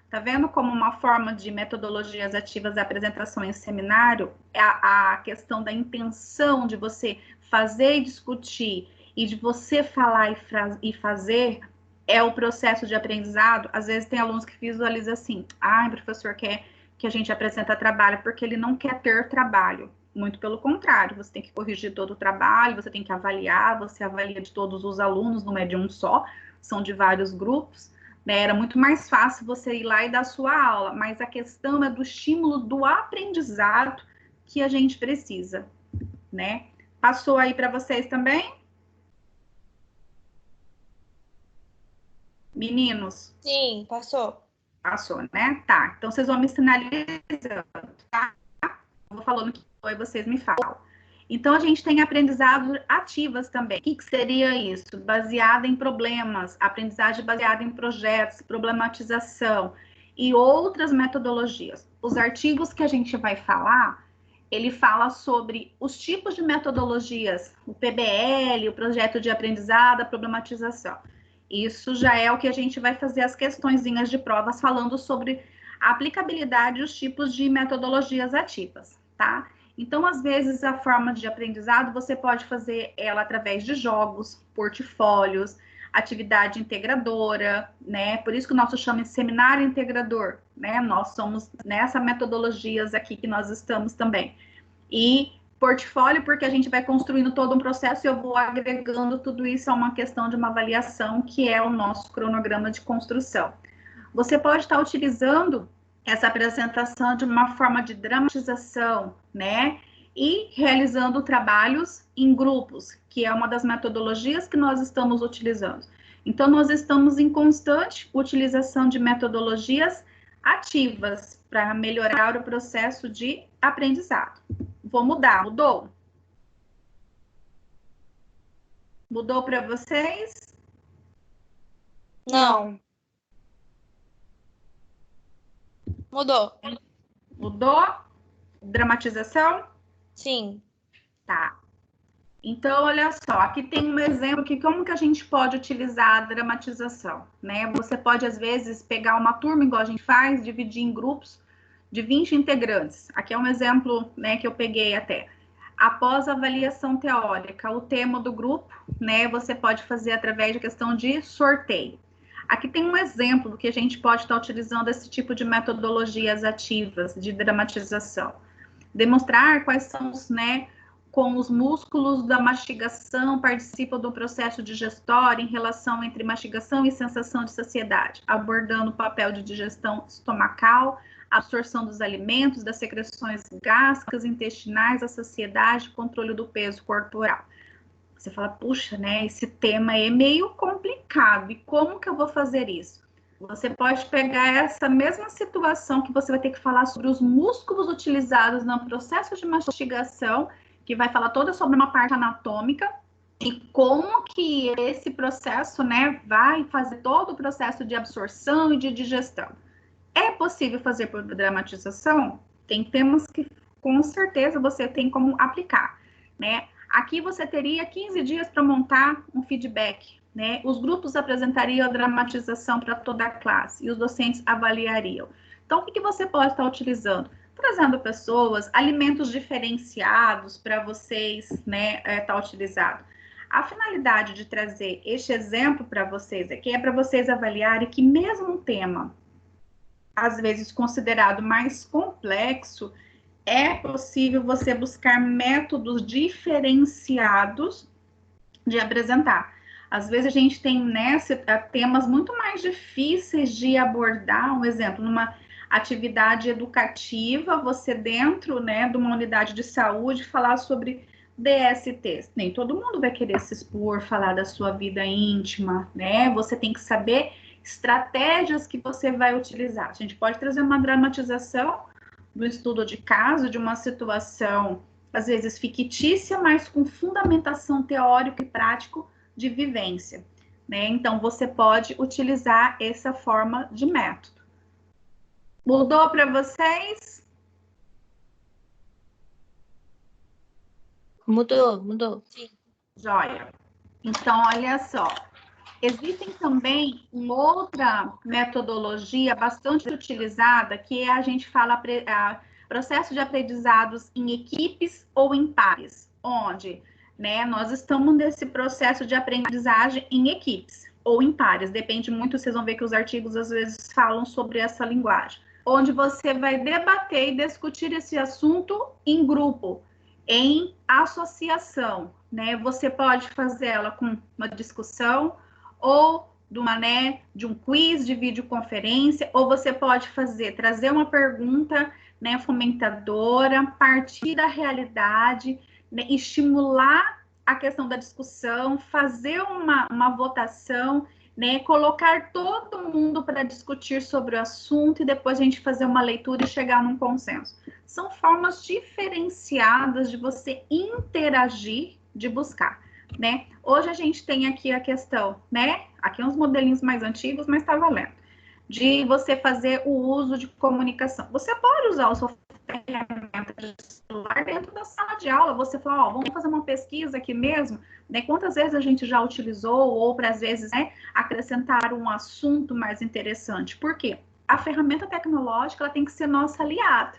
Tá vendo como uma forma de metodologias ativas da apresentação em seminário é a questão da intenção de você fazer e discutir e de você falar e fazer é o processo de aprendizado. Às vezes tem alunos que visualizam assim, o professor quer que a gente apresenta trabalho porque ele não quer ter trabalho. Muito pelo contrário, você tem que corrigir todo o trabalho, você tem que avaliar, você avalia de todos os alunos, não é de um só, são de vários grupos. Era muito mais fácil você ir lá e dar sua aula, mas a questão é do estímulo do aprendizado que a gente precisa, né? Passou aí para vocês também? Meninos? Sim, passou. Passou, né? Tá, então vocês vão me sinalizando, tá? Eu vou falando que foi, vocês me falam. Então, a gente tem aprendizado ativas também. O que seria isso? Baseada em problemas, aprendizagem baseada em projetos, problematização e outras metodologias. Os artigos que a gente vai falar, ele fala sobre os tipos de metodologias, o PBL, o projeto de aprendizado, a problematização. Isso já é o que a gente vai fazer as questõezinhas de provas falando sobre a aplicabilidade e os tipos de metodologias ativas, tá? Então, às vezes, a forma de aprendizado, você pode fazer ela através de jogos, portfólios, atividade integradora, né? Por isso que o nosso chama de seminário integrador, né? Nós somos nessa metodologias aqui que nós estamos também. E portfólio, porque a gente vai construindo todo um processo e eu vou agregando tudo isso a uma questão de uma avaliação, que é o nosso cronograma de construção. Você pode estar utilizando essa apresentação de uma forma de dramatização, né? E realizando trabalhos em grupos, que é uma das metodologias que nós estamos utilizando. Então, nós estamos em constante utilização de metodologias ativas para melhorar o processo de aprendizado. Vou mudar, mudou? Mudou para vocês? Não. Mudou. Mudou? Dramatização? Sim. Tá. Então, olha só, aqui tem um exemplo que como que a gente pode utilizar a dramatização, né? Você pode, às vezes, pegar uma turma, igual a gente faz, dividir em grupos de 20 integrantes. Aqui é um exemplo, né, que eu peguei até. Após a avaliação teórica, o tema do grupo, né, você pode fazer através de questão de sorteio. Aqui tem um exemplo do que a gente pode estar utilizando esse tipo de metodologias ativas de dramatização. Demonstrar quais são os, né, como os músculos da mastigação participam do processo digestório em relação entre mastigação e sensação de saciedade, abordando o papel de digestão estomacal, absorção dos alimentos, das secreções gástricas, intestinais, a saciedade, controle do peso corporal. Você fala, puxa, né, esse tema é meio complicado, e como que eu vou fazer isso? Você pode pegar essa mesma situação que você vai ter que falar sobre os músculos utilizados no processo de mastigação, que vai falar toda sobre uma parte anatômica, e como que esse processo, né, vai fazer todo o processo de absorção e de digestão. É possível fazer por dramatização? Tem temas que com certeza você tem como aplicar, né? Aqui você teria 15 dias para montar um feedback, né? Os grupos apresentariam a dramatização para toda a classe e os docentes avaliariam. Então, o que você pode estar utilizando? Trazendo pessoas, alimentos diferenciados para vocês, né, estar utilizado. A finalidade de trazer este exemplo para vocês aqui é para vocês avaliarem que mesmo um tema, às vezes considerado mais complexo, é possível você buscar métodos diferenciados de apresentar. Às vezes a gente tem, né, temas muito mais difíceis de abordar. Um exemplo, numa atividade educativa, você dentro, né, de uma unidade de saúde, falar sobre DSTs. Nem todo mundo vai querer se expor, falar da sua vida íntima, né? Você tem que saber estratégias que você vai utilizar. A gente pode trazer uma dramatização do estudo de caso, de uma situação, às vezes fictícia, mas com fundamentação teórica e prática de vivência, né? Então, você pode utilizar essa forma de método. Mudou para vocês? Mudou. Sim. Joia. Então, olha só. Existem também uma outra metodologia bastante utilizada, que a gente fala processo de aprendizados em equipes ou em pares, onde, né, nós estamos nesse processo de aprendizagem em equipes ou em pares, depende muito, vocês vão ver que os artigos às vezes falam sobre essa linguagem, onde você vai debater e discutir esse assunto em grupo, em associação, né? Você pode fazer ela com uma discussão, ou de um quiz de videoconferência, ou você pode trazer uma pergunta, né, fomentadora, partir da realidade, né, estimular a questão da discussão, fazer uma votação, né, colocar todo mundo para discutir sobre o assunto e depois a gente fazer uma leitura e chegar num consenso. São formas diferenciadas de você interagir, de buscar, né? Hoje a gente tem aqui a questão, né? Aqui uns modelinhos mais antigos, mas tá valendo. De você fazer o uso de comunicação. Você pode usar a sua ferramenta de celular dentro da sala de aula. Você fala, ó, vamos fazer uma pesquisa aqui mesmo, né? Quantas vezes a gente já utilizou, ou para às vezes, né, acrescentar um assunto mais interessante. Por quê? A ferramenta tecnológica, ela tem que ser nossa aliada.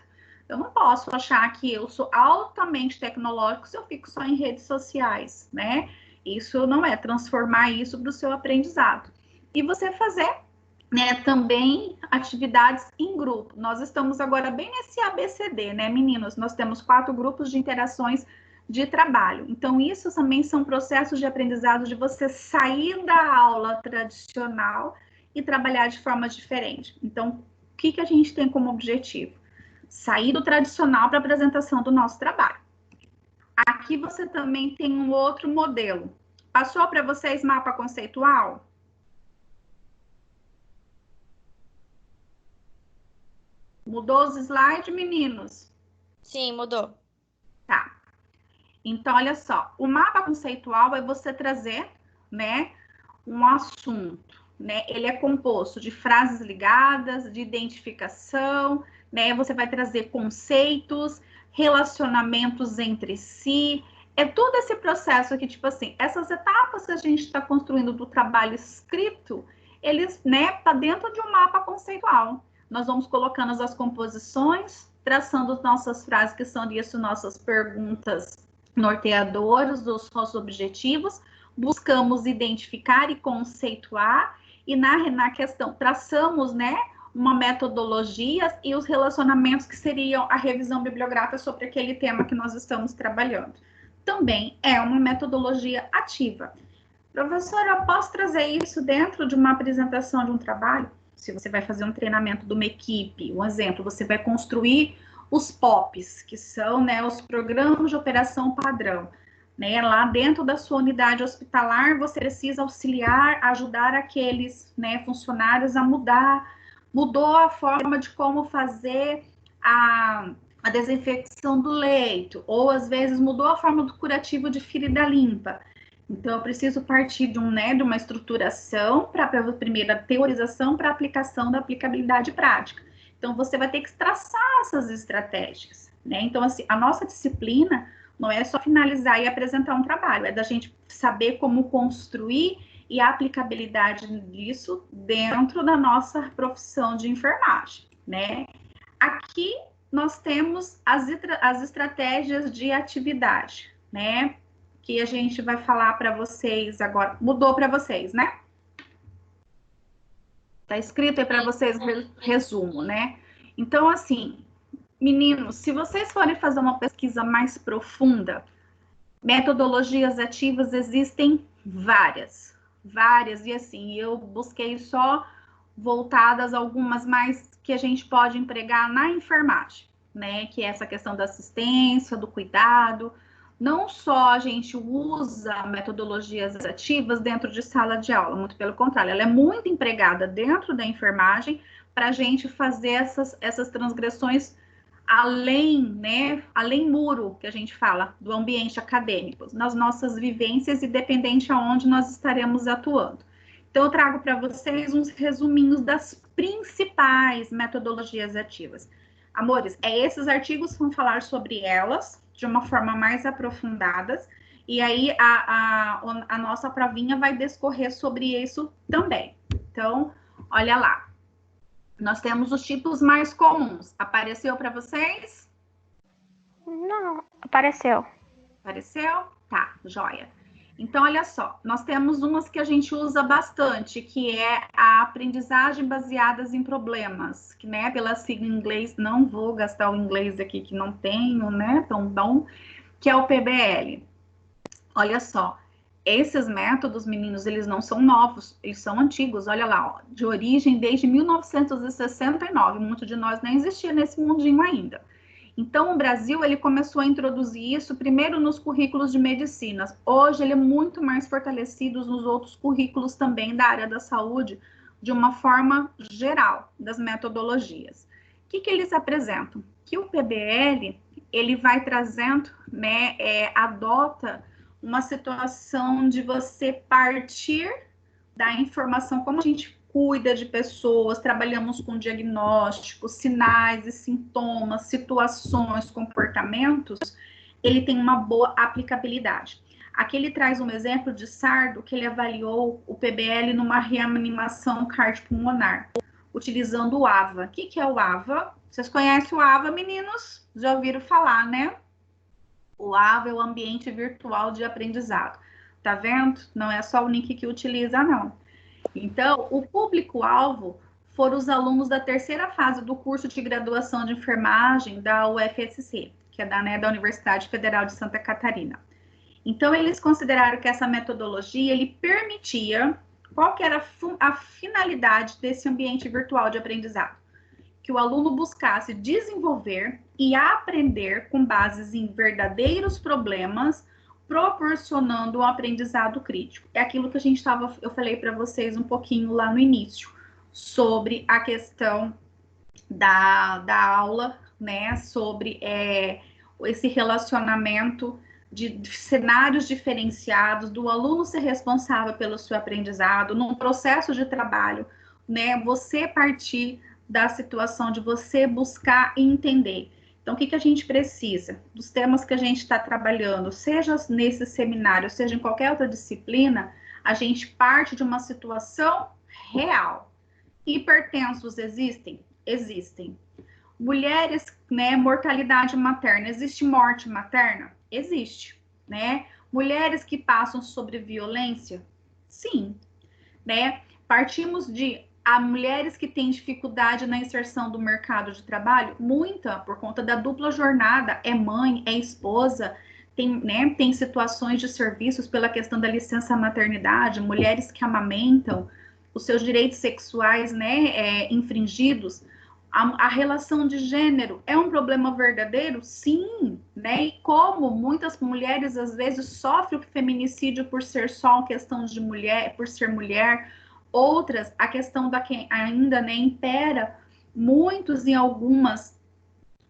Eu não posso achar que eu sou altamente tecnológico se eu fico só em redes sociais, né? Isso não é transformar isso para o seu aprendizado. E você fazer, né, também atividades em grupo. Nós estamos agora bem nesse ABCD, né, meninos? Nós temos 4 grupos de interações de trabalho. Então, isso também são processos de aprendizado de você sair da aula tradicional e trabalhar de forma diferente. Então, o que a gente tem como objetivo? Sair do tradicional para a apresentação do nosso trabalho. Aqui você também tem um outro modelo. Passou para vocês mapa conceitual? Mudou os slides, meninos? Sim, mudou. Tá. Então, olha só, o mapa conceitual é você trazer, né, um assunto, né? Ele é composto de frases ligadas, de identificação, né? Você vai trazer conceitos, relacionamentos entre si. É todo esse processo aqui, tipo assim, essas etapas que a gente está construindo do trabalho escrito, eles, né, tá dentro de um mapa conceitual. Nós vamos colocando as composições, traçando as nossas frases, que são isso, nossas perguntas norteadoras dos nossos objetivos, buscamos identificar e conceituar, e na questão, traçamos, né, uma metodologia e os relacionamentos que seriam a revisão bibliográfica sobre aquele tema que nós estamos trabalhando. Também é uma metodologia ativa. Professora, eu posso trazer isso dentro de uma apresentação de um trabalho? Se você vai fazer um treinamento de uma equipe, um exemplo, você vai construir os POPs, que são, né, os programas de operação padrão. Né, lá dentro da sua unidade hospitalar, você precisa auxiliar, ajudar aqueles, né, funcionários a mudou a forma de como fazer a desinfecção do leito, ou às vezes mudou a forma do curativo de ferida limpa. Então, eu preciso partir de, de uma estruturação para a primeira teorização para a aplicação da aplicabilidade prática. Então, você vai ter que traçar essas estratégias, né? Então, assim, a nossa disciplina não é só finalizar e apresentar um trabalho, é da gente saber como construir e a aplicabilidade disso dentro da nossa profissão de enfermagem, né? Aqui nós temos as estratégias de atividade, né? Que a gente vai falar para vocês agora. Mudou para vocês, né? Tá escrito aí para vocês resumo, né? Então, assim, meninos, se vocês forem fazer uma pesquisa mais profunda, metodologias ativas existem várias, e assim, eu busquei só voltadas algumas mais que a gente pode empregar na enfermagem, né? Que é essa questão da assistência, do cuidado. Não só a gente usa metodologias ativas dentro de sala de aula, muito pelo contrário, ela é muito empregada dentro da enfermagem para a gente fazer essas transgressões além, né, além muro, que a gente fala, do ambiente acadêmico, nas nossas vivências, independente aonde nós estaremos atuando. Então, eu trago para vocês uns resuminhos das principais metodologias ativas. Amores, esses artigos vão falar sobre elas de uma forma mais aprofundada, e aí a nossa provinha vai discorrer sobre isso também. Então, olha lá. Nós temos os tipos mais comuns. Apareceu para vocês? Não, apareceu. Apareceu? Tá, joia. Então, olha só, nós temos umas que a gente usa bastante, que é a aprendizagem baseadas em problemas, que, né, pela sigla em inglês, não vou gastar o inglês aqui que não tenho, né, tão bom, que é o PBL. Olha só, esses métodos, meninos, eles não são novos, eles são antigos, olha lá, ó, de origem desde 1969, muito de nós nem existia nesse mundinho ainda. Então, o Brasil, ele começou a introduzir isso primeiro nos currículos de medicina. Hoje, ele é muito mais fortalecido nos outros currículos também da área da saúde, de uma forma geral, das metodologias. O que eles apresentam? Que o PBL, ele vai trazendo, né, adota uma situação de você partir da informação, como a gente cuida de pessoas, trabalhamos com diagnósticos, sinais e sintomas, situações, comportamentos, ele tem uma boa aplicabilidade. Aqui ele traz um exemplo de Sardo, que ele avaliou o PBL numa reanimação cardiopulmonar, utilizando o AVA. O que é o AVA? Vocês conhecem o AVA, meninos? Já ouviram falar, né? O AVA é o ambiente virtual de aprendizado. Tá vendo? Não é só o Nick que utiliza, não. Então, o público-alvo foram os alunos da terceira fase do curso de graduação de enfermagem da UFSC, que é da Universidade Federal de Santa Catarina. Então, eles consideraram que essa metodologia, ele permitia, qual que era a finalidade desse ambiente virtual de aprendizado? Que o aluno buscasse desenvolver e aprender com bases em verdadeiros problemas, proporcionando um aprendizado crítico. É aquilo que eu falei para vocês um pouquinho lá no início, sobre a questão da aula, né, sobre esse relacionamento de cenários diferenciados, do aluno ser responsável pelo seu aprendizado, num processo de trabalho, né, você partir da situação de você buscar e entender. Então, o que a gente precisa? Dos temas que a gente está trabalhando, seja nesse seminário, seja em qualquer outra disciplina, a gente parte de uma situação real. Hipertensos existem? Existem. Mulheres, né, mortalidade materna, existe morte materna? Existe, né? Mulheres que passam sobre violência? Sim, né? Partimos de mulheres que têm dificuldade na inserção do mercado de trabalho? Muita, por conta da dupla jornada, é mãe, é esposa, tem situações de serviços pela questão da licença maternidade, mulheres que amamentam, os seus direitos sexuais, né, infringidos. A relação de gênero é um problema verdadeiro? Sim, né? E como muitas mulheres às vezes sofrem o feminicídio por ser só uma questão de mulher, por ser mulher, outras, a questão da que ainda, né, impera muitos em algumas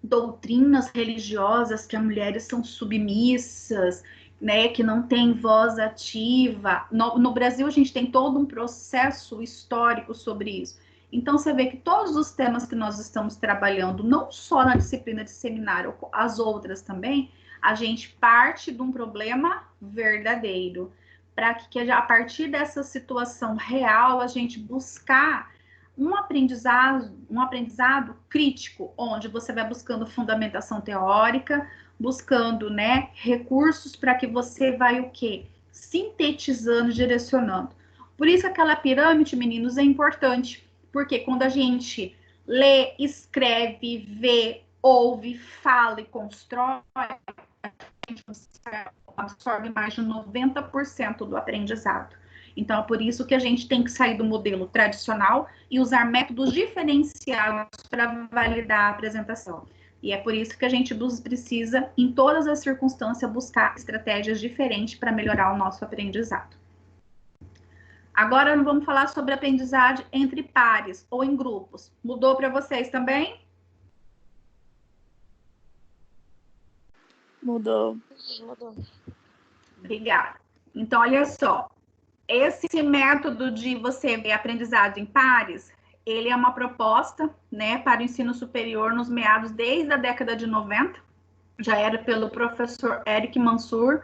doutrinas religiosas que as mulheres são submissas, né, que não tem voz ativa. No Brasil a gente tem todo um processo histórico sobre isso. Então, você vê que todos os temas que nós estamos trabalhando, não só na disciplina de seminário, as outras também, a gente parte de um problema verdadeiro, para que a partir dessa situação real, a gente buscar um aprendizado crítico, onde você vai buscando fundamentação teórica, buscando, né, recursos para que você vai o quê? Sintetizando, direcionando. Por isso aquela pirâmide, meninos, é importante. Porque quando a gente lê, escreve, vê, ouve, fala e constrói, a gente absorve mais de 90% do aprendizado. Então, é por isso que a gente tem que sair do modelo tradicional e usar métodos diferenciados para validar a apresentação. E é por isso que a gente precisa, em todas as circunstâncias, buscar estratégias diferentes para melhorar o nosso aprendizado. Agora vamos falar sobre aprendizagem entre pares ou em grupos. Mudou para vocês também? Mudou. Obrigada. Então, olha só. Esse método de você ver aprendizado em pares, ele é uma proposta, né, para o ensino superior nos meados desde a década de 90. Já era pelo professor Eric Mansur,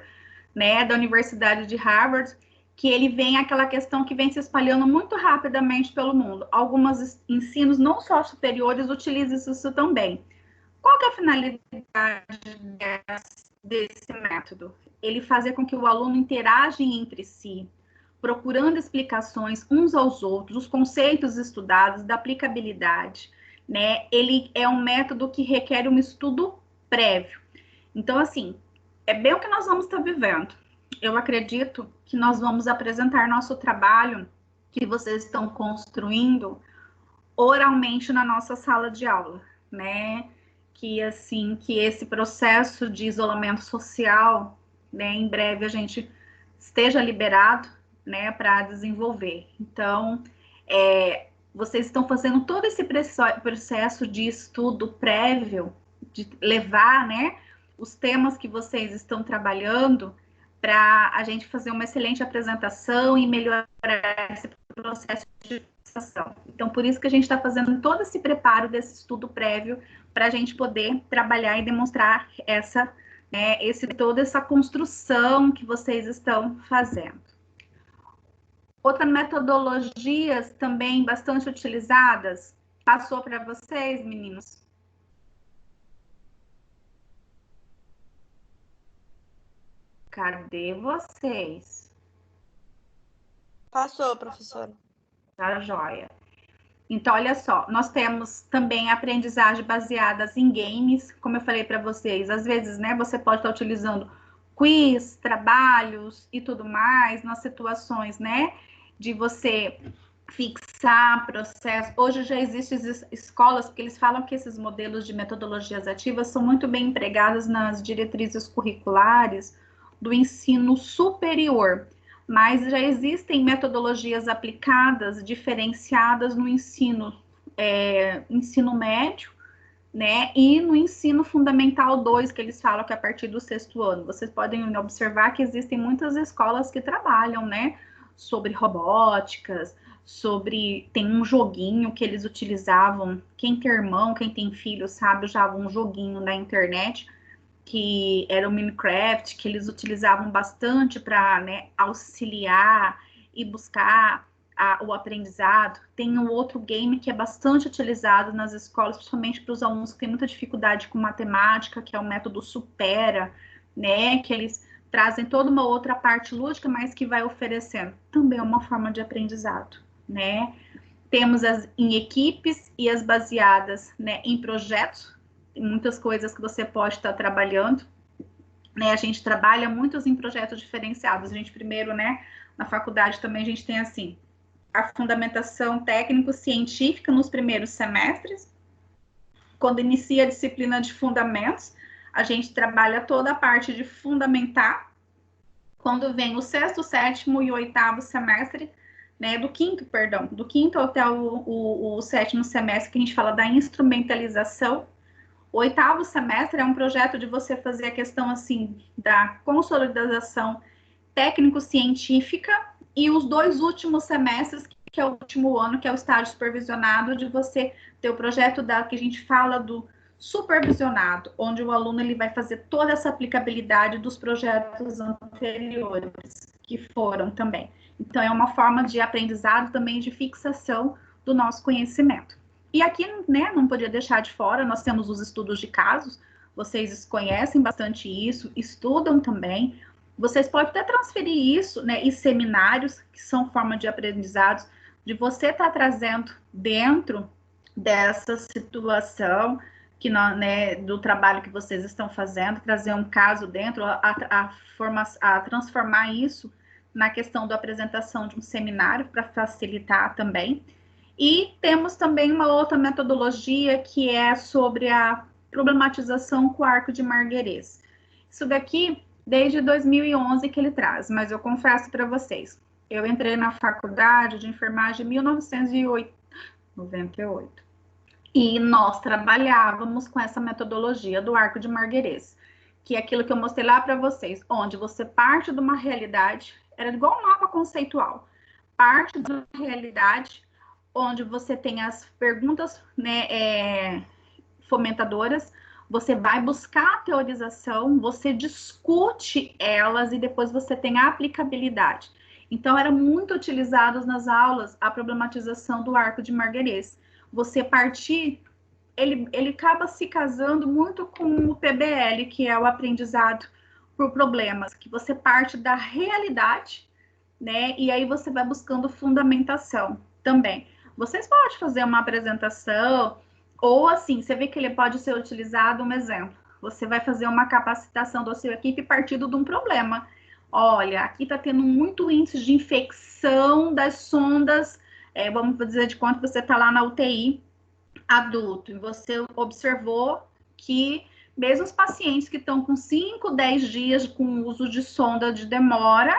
né, da Universidade de Harvard, que ele vem aquela questão que vem se espalhando muito rapidamente pelo mundo. Alguns ensinos, não só superiores, utilizam isso também. Qual que é a finalidade desse método? Ele fazer com que o aluno interaja entre si, procurando explicações uns aos outros, os conceitos estudados, da aplicabilidade, né? Ele é um método que requer um estudo prévio. Então, assim, é bem o que nós vamos estar vivendo. Eu acredito que nós vamos apresentar nosso trabalho que vocês estão construindo oralmente na nossa sala de aula, né? Que assim, que esse processo de isolamento social, né, em breve a gente esteja liberado, né, para desenvolver. Então, vocês estão fazendo todo esse processo de estudo prévio, de levar, né, os temas que vocês estão trabalhando para a gente fazer uma excelente apresentação e melhorar esse processo de fixação. Então, por isso que a gente está fazendo todo esse preparo desse estudo prévio para a gente poder trabalhar e demonstrar toda essa construção que vocês estão fazendo. Outras metodologias também bastante utilizadas, passou para vocês, meninos? Cadê vocês? Passou, professora. Tá joia. Então, olha só, nós temos também aprendizagem baseadas em games, como eu falei para vocês, às vezes, né, você pode estar utilizando quiz, trabalhos e tudo mais, nas situações, né, de você fixar processo. Hoje já existem escolas, porque eles falam que esses modelos de metodologias ativas são muito bem empregados nas diretrizes curriculares do ensino superior, mas já existem metodologias aplicadas, diferenciadas no ensino ensino médio, né? E no ensino fundamental 2, que eles falam que é a partir do 6º ano. Vocês podem observar que existem muitas escolas que trabalham, né? Sobre robóticas, tem um joguinho que eles utilizavam, quem tem irmão, quem tem filho, sabe, usava um joguinho na internet, que era o Minecraft, que eles utilizavam bastante para, né, auxiliar e buscar o aprendizado. Tem um outro game que é bastante utilizado nas escolas, principalmente para os alunos que têm muita dificuldade com matemática, que é o método Supera, né, que eles trazem toda uma outra parte lúdica, mas que vai oferecendo. Também é uma forma de aprendizado, né? Temos as em equipes e as baseadas, né, em projetos. Tem muitas coisas que você pode estar trabalhando, né? A gente trabalha muitos em projetos diferenciados. A gente primeiro, né, na faculdade também a gente tem assim, a fundamentação técnico-científica nos primeiros semestres. Quando inicia a disciplina de fundamentos, a gente trabalha toda a parte de fundamentar. Quando vem o 6º, 7º e 8º semestre, né, do 5º até o 7º semestre, que a gente fala da instrumentalização. O 8º semestre é um projeto de você fazer a questão, assim, da consolidação técnico-científica, e os 2 últimos semestres, que é o último ano, que é o estágio supervisionado, de você ter o projeto que a gente fala do supervisionado, onde o aluno ele vai fazer toda essa aplicabilidade dos projetos anteriores, que foram também. Então, é uma forma de aprendizado também de fixação do nosso conhecimento. E aqui, né, não podia deixar de fora, nós temos os estudos de casos, vocês conhecem bastante isso, estudam também. Vocês podem até transferir isso, né, em seminários, que são forma de aprendizados, de você estar trazendo dentro dessa situação, que né, do trabalho que vocês estão fazendo, trazer um caso dentro, a transformar isso na questão da apresentação de um seminário, para facilitar também. E temos também uma outra metodologia, que é sobre a problematização com o arco de Marguerês. Isso daqui, desde 2011 que ele traz, mas eu confesso para vocês, eu entrei na faculdade de enfermagem em 1998. E nós trabalhávamos com essa metodologia do arco de Marguerês, que é aquilo que eu mostrei lá para vocês, onde você parte de uma realidade, era igual um mapa conceitual, parte de uma realidade onde você tem as perguntas, né, fomentadoras, você vai buscar a teorização, você discute elas e depois você tem a aplicabilidade. Então, era muito utilizado nas aulas a problematização do arco de Marguerês. Você partir, ele acaba se casando muito com o PBL, que é o aprendizado por problemas, que você parte da realidade, né? E aí você vai buscando fundamentação também. Vocês podem fazer uma apresentação, ou assim, você vê que ele pode ser utilizado, um exemplo. Você vai fazer uma capacitação da sua equipe partindo de um problema. Olha, aqui está tendo muito índice de infecção das sondas, vamos dizer de quanto você está lá na UTI adulto, e você observou que mesmo os pacientes que estão com 5, 10 dias com uso de sonda de demora,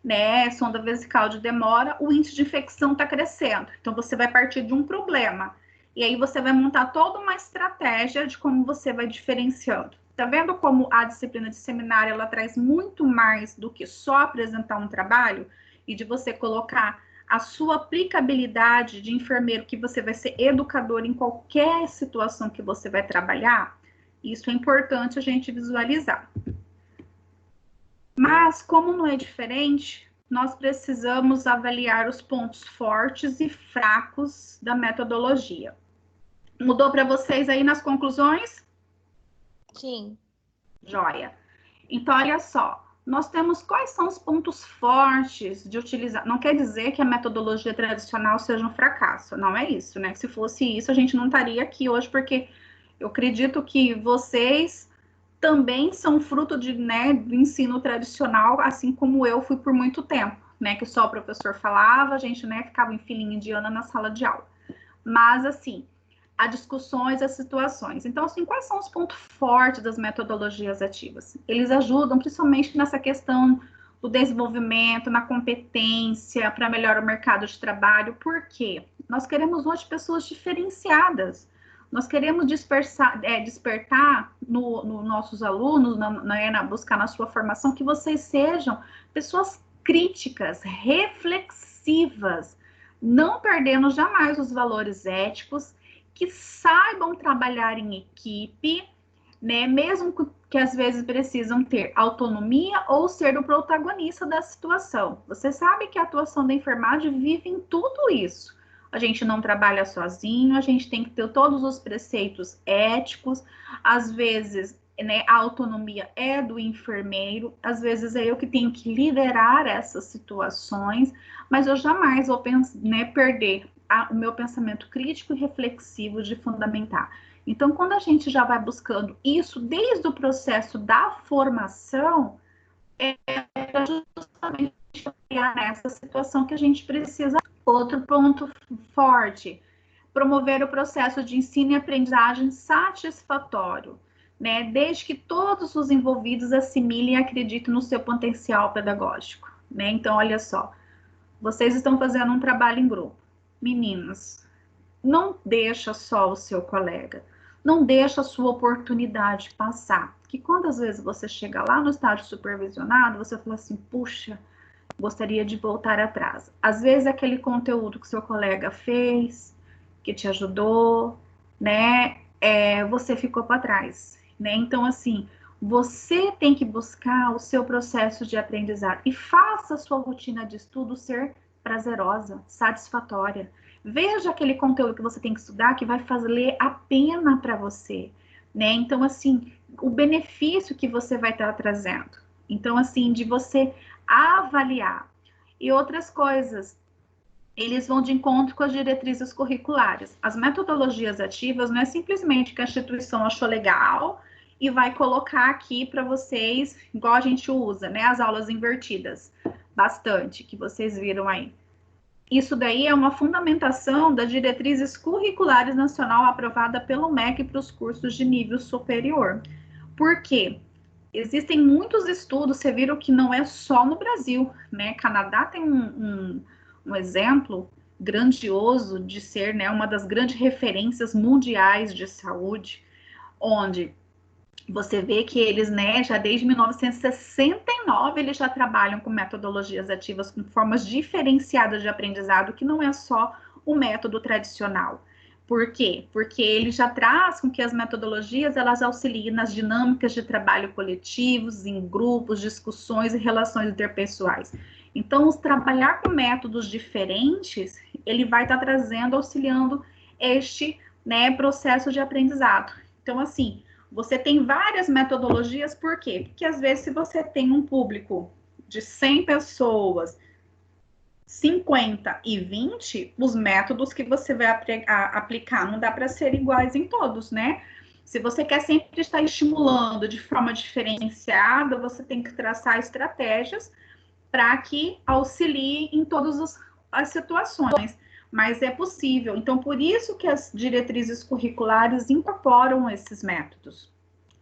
né, sonda vesical de demora, o índice de infecção está crescendo. Então, você vai partir de um problema. E aí, você vai montar toda uma estratégia de como você vai diferenciando. Tá vendo como a disciplina de seminário, ela traz muito mais do que só apresentar um trabalho e de você colocar a sua aplicabilidade de enfermeiro, que você vai ser educador em qualquer situação que você vai trabalhar? Isso é importante a gente visualizar. Mas, como não é diferente, nós precisamos avaliar os pontos fortes e fracos da metodologia. Mudou para vocês aí nas conclusões? Sim. Joia. Então, olha só, nós temos quais são os pontos fortes de utilizar. Não quer dizer que a metodologia tradicional seja um fracasso, não é isso, né? Se fosse isso, a gente não estaria aqui hoje, porque eu acredito que vocês também são fruto de, né, do ensino tradicional, assim como eu fui por muito tempo, né, que só o professor falava, a gente, né, ficava em filinha indiana na sala de aula. Mas, assim, há discussões, as situações. Então, assim, quais são os pontos fortes das metodologias ativas? Eles ajudam, principalmente nessa questão do desenvolvimento, na competência, para melhorar o mercado de trabalho. Por quê? Nós queremos hoje pessoas diferenciadas. Nós queremos despertar no nossos alunos, buscar na sua formação, que vocês sejam pessoas críticas, reflexivas, não perdendo jamais os valores éticos, que saibam trabalhar em equipe, né? Mesmo que às vezes precisam ter autonomia ou ser o protagonista da situação. Você sabe que a atuação da enfermagem vive em tudo isso. A gente não trabalha sozinho, a gente tem que ter todos os preceitos éticos, às vezes, né, a autonomia é do enfermeiro, às vezes é eu que tenho que liderar essas situações, mas eu jamais vou perder o meu pensamento crítico e reflexivo de fundamentar. Então, quando a gente já vai buscando isso desde o processo da formação, é justamente nessa situação que a gente precisa. Outro ponto forte, promover o processo de ensino e aprendizagem satisfatório, né? Desde que todos os envolvidos assimilem e acreditem no seu potencial pedagógico, né? Então, olha só, vocês estão fazendo um trabalho em grupo. Meninas, não deixa só o seu colega, não deixa a sua oportunidade passar. Que quando às vezes você chega lá no estágio supervisionado, você fala assim, puxa, gostaria de voltar atrás. Às vezes aquele conteúdo que seu colega fez, que te ajudou, né, você ficou para trás, né? Então, assim, você tem que buscar o seu processo de aprendizado e faça a sua rotina de estudo ser prazerosa, satisfatória. Veja aquele conteúdo que você tem que estudar que vai valer a pena para você, né? Então, assim, o benefício que você vai estar trazendo. Então, assim, de você avaliar. E outras coisas, eles vão de encontro com as diretrizes curriculares. As metodologias ativas não é simplesmente que a instituição achou legal e vai colocar aqui para vocês, igual a gente usa, né? As aulas invertidas, bastante, que vocês viram aí. Isso daí é uma fundamentação das diretrizes curriculares nacional aprovada pelo MEC para os cursos de nível superior. Por quê? Existem muitos estudos, você viram que não é só no Brasil, né? Canadá tem um exemplo grandioso de ser, né, uma das grandes referências mundiais de saúde, onde você vê que eles, né, já desde 1969, eles já trabalham com metodologias ativas, com formas diferenciadas de aprendizado, que não é só o método tradicional. Por quê? Porque ele já traz com que as metodologias, elas auxiliem nas dinâmicas de trabalho coletivos, em grupos, discussões e relações interpessoais. Então, trabalhar com métodos diferentes, ele vai estar trazendo, auxiliando este, né, processo de aprendizado. Então, assim, você tem várias metodologias, por quê? Porque às vezes se você tem um público de 100 pessoas, 50 e 20, os métodos que você vai aplicar não dá para ser iguais em todos, né? Se você quer sempre estar estimulando de forma diferenciada, você tem que traçar estratégias para que auxilie em todas as situações. Mas é possível. Então, por isso que as diretrizes curriculares incorporam esses métodos.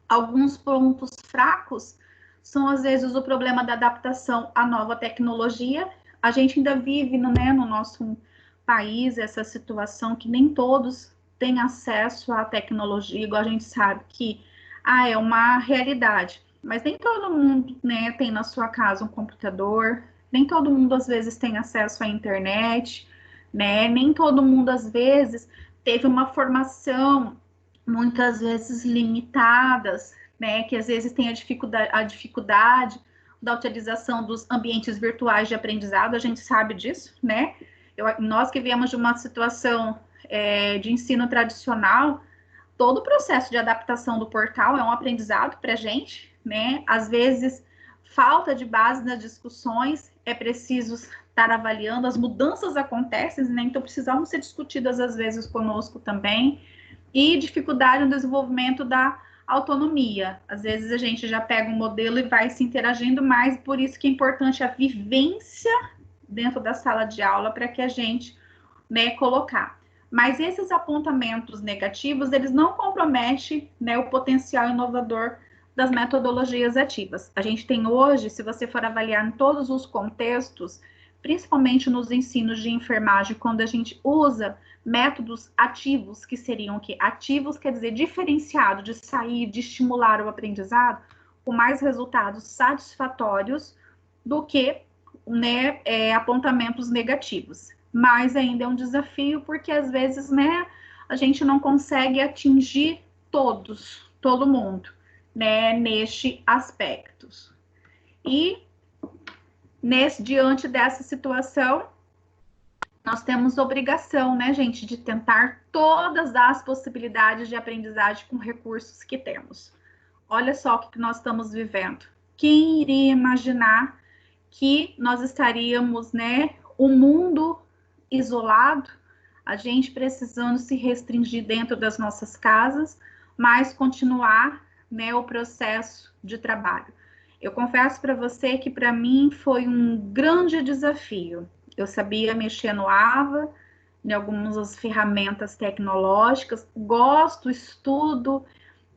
Alguns pontos fracos são, às vezes, o problema da adaptação à nova tecnologia. A gente ainda vive, né, no nosso país essa situação que nem todos têm acesso à tecnologia, igual a gente sabe que é uma realidade. Mas nem todo mundo, né, tem na sua casa um computador, nem todo mundo, às vezes, tem acesso à internet, né? Nem todo mundo, às vezes, teve uma formação, muitas vezes, limitadas, né? Que às vezes tem a dificuldade da utilização dos ambientes virtuais de aprendizado, a gente sabe disso, né? Nós que viemos de uma situação de ensino tradicional, todo o processo de adaptação do portal é um aprendizado para a gente, né? Às vezes, falta de base nas discussões, é preciso estar avaliando, as mudanças acontecem, né? Então precisavam ser discutidas às vezes conosco também, e dificuldade no desenvolvimento da autonomia. Às vezes a gente já pega um modelo e vai se interagindo mais, por isso que é importante a vivência dentro da sala de aula para que a gente, né, colocar. Mas esses apontamentos negativos, eles não comprometem, né, o potencial inovador das metodologias ativas. A gente tem hoje, se você for avaliar em todos os contextos, principalmente nos ensinos de enfermagem, quando a gente usa métodos ativos, que seriam o quê? Ativos quer dizer diferenciado, de sair, de estimular o aprendizado, com mais resultados satisfatórios do que, né, apontamentos negativos. Mas ainda é um desafio, porque às vezes, né, a gente não consegue atingir todo mundo, né, neste aspecto. E diante dessa situação, nós temos obrigação, né, gente, de tentar todas as possibilidades de aprendizagem com recursos que temos. Olha só o que nós estamos vivendo. Quem iria imaginar que nós estaríamos, né, o mundo isolado, a gente precisando se restringir dentro das nossas casas, mas continuar, né, o processo de trabalho. Eu confesso para você que para mim foi um grande desafio. Eu sabia mexer no AVA, em algumas ferramentas tecnológicas, gosto, estudo,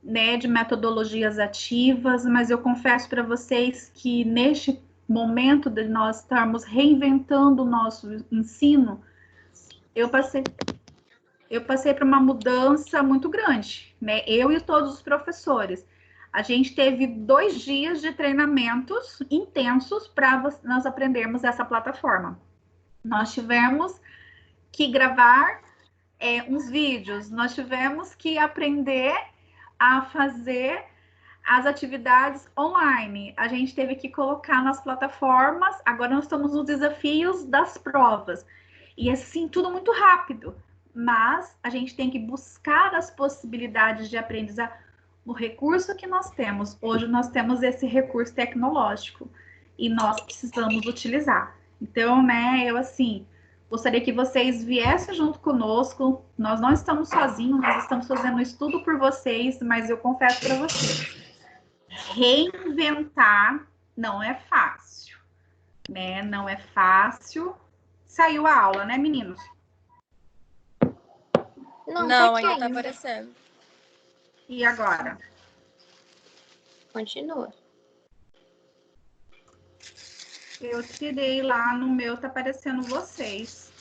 né, de metodologias ativas, mas eu confesso para vocês que neste momento de nós estarmos reinventando o nosso ensino, eu passei por uma mudança muito grande, né? Eu e todos os professores. A gente teve 2 dias de treinamentos intensos para nós aprendermos essa plataforma. Nós tivemos que gravar uns vídeos, nós tivemos que aprender a fazer as atividades online. A gente teve que colocar nas plataformas, agora nós estamos nos desafios das provas. E assim, tudo muito rápido. Mas a gente tem que buscar as possibilidades de aprendizagem no recurso que nós temos. Hoje nós temos esse recurso tecnológico e nós precisamos utilizar. Então, né, eu assim, gostaria que vocês viessem junto conosco. Nós não estamos sozinhos, nós estamos fazendo estudo por vocês, mas eu confesso para vocês, reinventar não é fácil, né? Não é fácil. Saiu a aula, né, meninos? Não, ainda tá aparecendo. E agora? Continua. Eu tirei lá no meu, tá aparecendo vocês.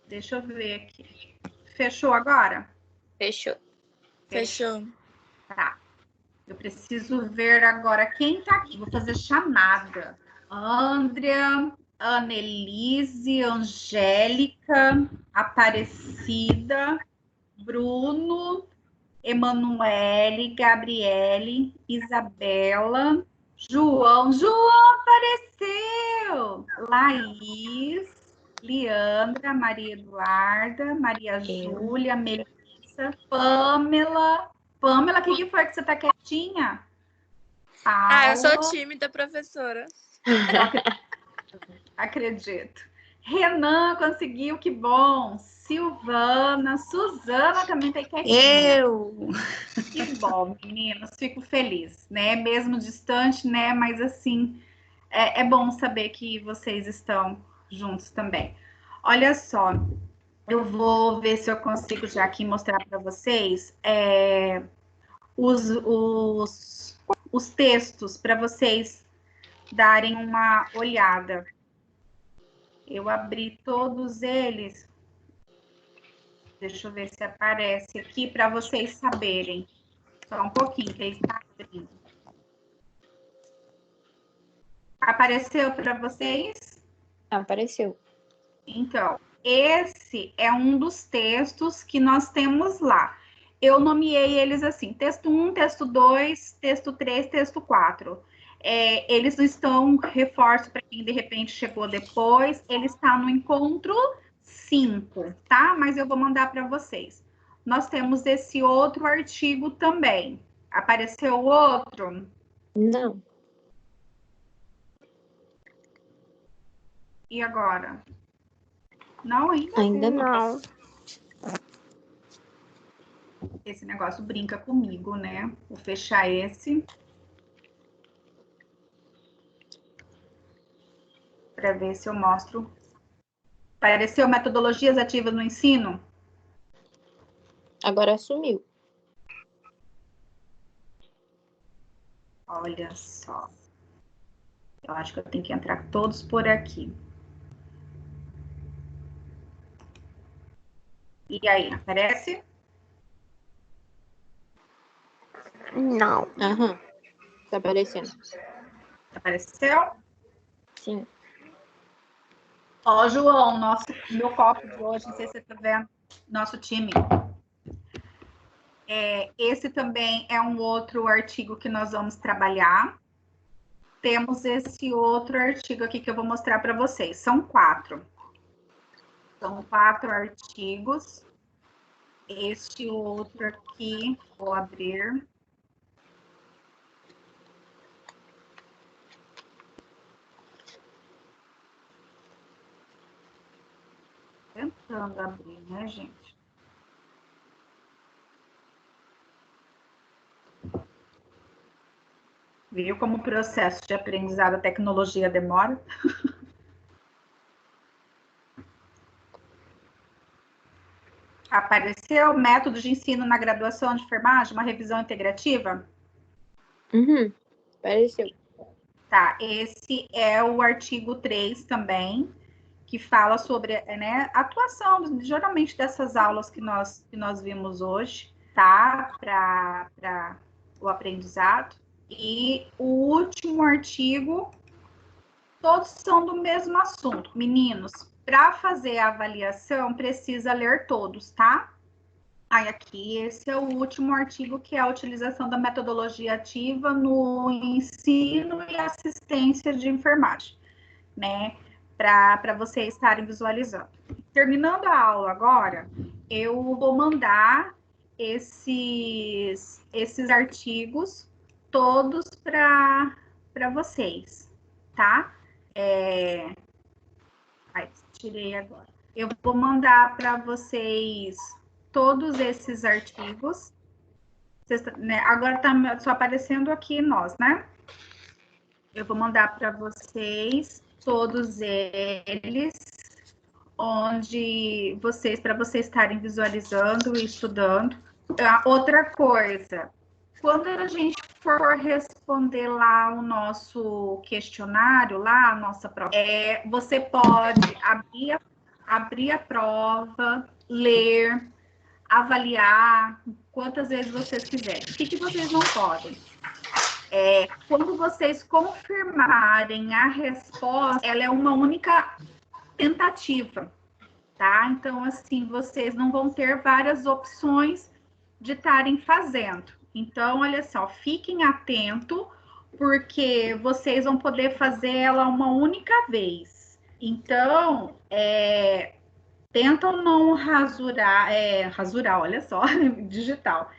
Deixa eu ver aqui. Fechou agora? Fechou. Fechou. Tá. Eu preciso ver agora quem tá aqui. Vou fazer chamada. Andrea, Annelise, Angélica, Aparecida, Bruno, Emanuele, Gabriele, Isabela, João. João apareceu! Laís, Leandra, Maria Eduarda, Maria Júlia, Melissa, Pamela. Pamela, o que foi que você tá quietinha? Paula, eu sou tímida, professora. acredito. Renan conseguiu, que bom. Silvana, Suzana também tá quietinha. Eu! Que bom, meninas, fico feliz, né? Mesmo distante, né? Mas assim, é bom saber que vocês estão juntos também. Olha só, eu vou ver se eu consigo já aqui mostrar para vocês os textos para vocês darem uma olhada. Eu abri todos eles. Deixa eu ver se aparece aqui para vocês saberem. Só um pouquinho, que ele está abrindo. Apareceu para vocês? Apareceu. Então, esse é um dos textos que nós temos lá. Eu nomeei eles assim, texto 1, texto 2, texto 3, texto 4. Eles estão, reforço para quem de repente chegou depois, ele está no encontro 5, tá? Mas eu vou mandar para vocês. Nós temos esse outro artigo também. Apareceu outro? Não. E agora? Não, Ainda não. Esse negócio brinca comigo, né? Vou fechar esse. Para ver se eu mostro. Apareceu metodologias ativas no ensino? Agora sumiu. Olha só. Eu acho que eu tenho que entrar todos por aqui. E aí, aparece? Não. Aham. Tá aparecendo. Apareceu? Sim. Ó, João, meu copo de hoje, não sei se você tá vendo, nosso time. Esse também é um outro artigo que nós vamos trabalhar. Temos esse outro artigo aqui que eu vou mostrar para vocês. São 4. São 4 artigos. Este outro aqui, vou abrir. Tentando abrir, né, gente? Viu como o processo de aprendizado, a tecnologia demora? Apareceu método de ensino na graduação de enfermagem, uma revisão integrativa? Uhum. Apareceu. Tá, esse é o artigo 3 também, que fala sobre, né, a atuação, geralmente, dessas aulas que nós vimos hoje, tá? Para o aprendizado. E o último artigo, todos são do mesmo assunto. Meninos, para fazer a avaliação, precisa ler todos, tá? Aí aqui, esse é o último artigo, que é a utilização da metodologia ativa no ensino e assistência de enfermagem, né? Para vocês estarem visualizando. Terminando a aula agora, eu vou mandar esses artigos todos para vocês, tá? Tirei agora. Eu vou mandar para vocês todos esses artigos. Né? Agora está só aparecendo aqui nós, né? Eu vou mandar para vocês todos eles, onde para vocês estarem visualizando e estudando. Outra coisa, quando a gente for responder lá o nosso questionário, lá a nossa prova, você pode abrir a prova, ler, avaliar quantas vezes vocês quiserem. O que vocês não podem? Quando vocês confirmarem a resposta, ela é uma única tentativa, tá? Então, assim, vocês não vão ter várias opções de estarem fazendo. Então, olha só, fiquem atentos, porque vocês vão poder fazer ela uma única vez. Então, tentam não rasurar, olha só, digital.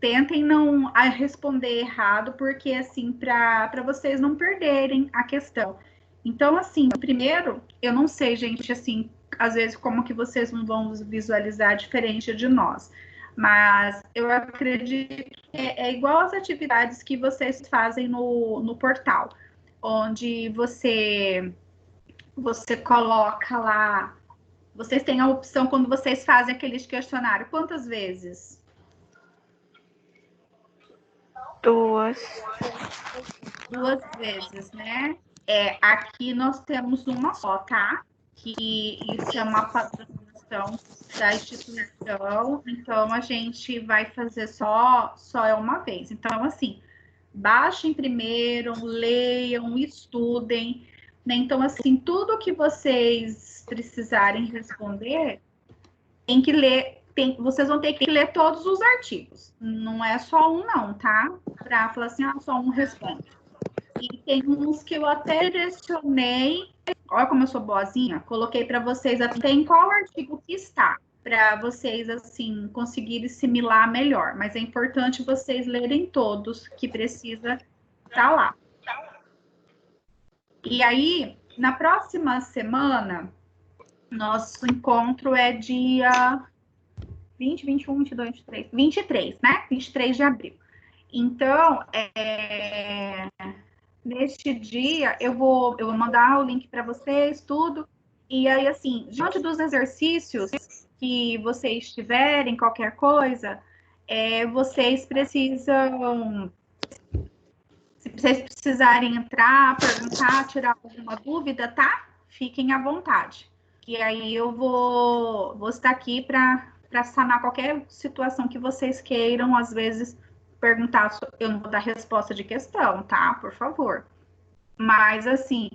Tentem não responder errado, porque, assim, para vocês não perderem a questão. Então, assim, primeiro, eu não sei, gente, assim, às vezes como que vocês não vão visualizar diferente de nós, mas eu acredito que é igual às atividades que vocês fazem no portal, onde você coloca lá, vocês têm a opção quando vocês fazem aqueles questionários, quantas vezes? 2. 2 vezes, né? Aqui nós temos uma só, tá? Que isso é uma padronização da instituição, então a gente vai fazer só uma vez. Então, assim, baixem primeiro, leiam, estudem, né? Então, assim, tudo que vocês precisarem responder, tem que ler, vocês vão ter que ler todos os artigos. Não é só um, não, tá? Para falar assim, só um responde. E tem uns que eu até direcionei, olha como eu sou boazinha, coloquei para vocês até em qual artigo que está, para vocês, assim, conseguirem assimilar melhor. Mas é importante vocês lerem todos, que precisa estar lá. E aí, na próxima semana, nosso encontro é dia 20, 21, 22, 23, 23, né? 23 de abril. Então, neste dia, eu vou mandar o link para vocês, tudo. E aí, assim, diante dos exercícios que vocês tiverem, qualquer coisa, vocês precisam Se vocês precisarem entrar, perguntar, tirar alguma dúvida, tá? Fiquem à vontade. E aí eu vou estar aqui para sanar qualquer situação que vocês queiram, às vezes, perguntar. Eu não vou dar resposta de questão, tá? Por favor. Mas, assim,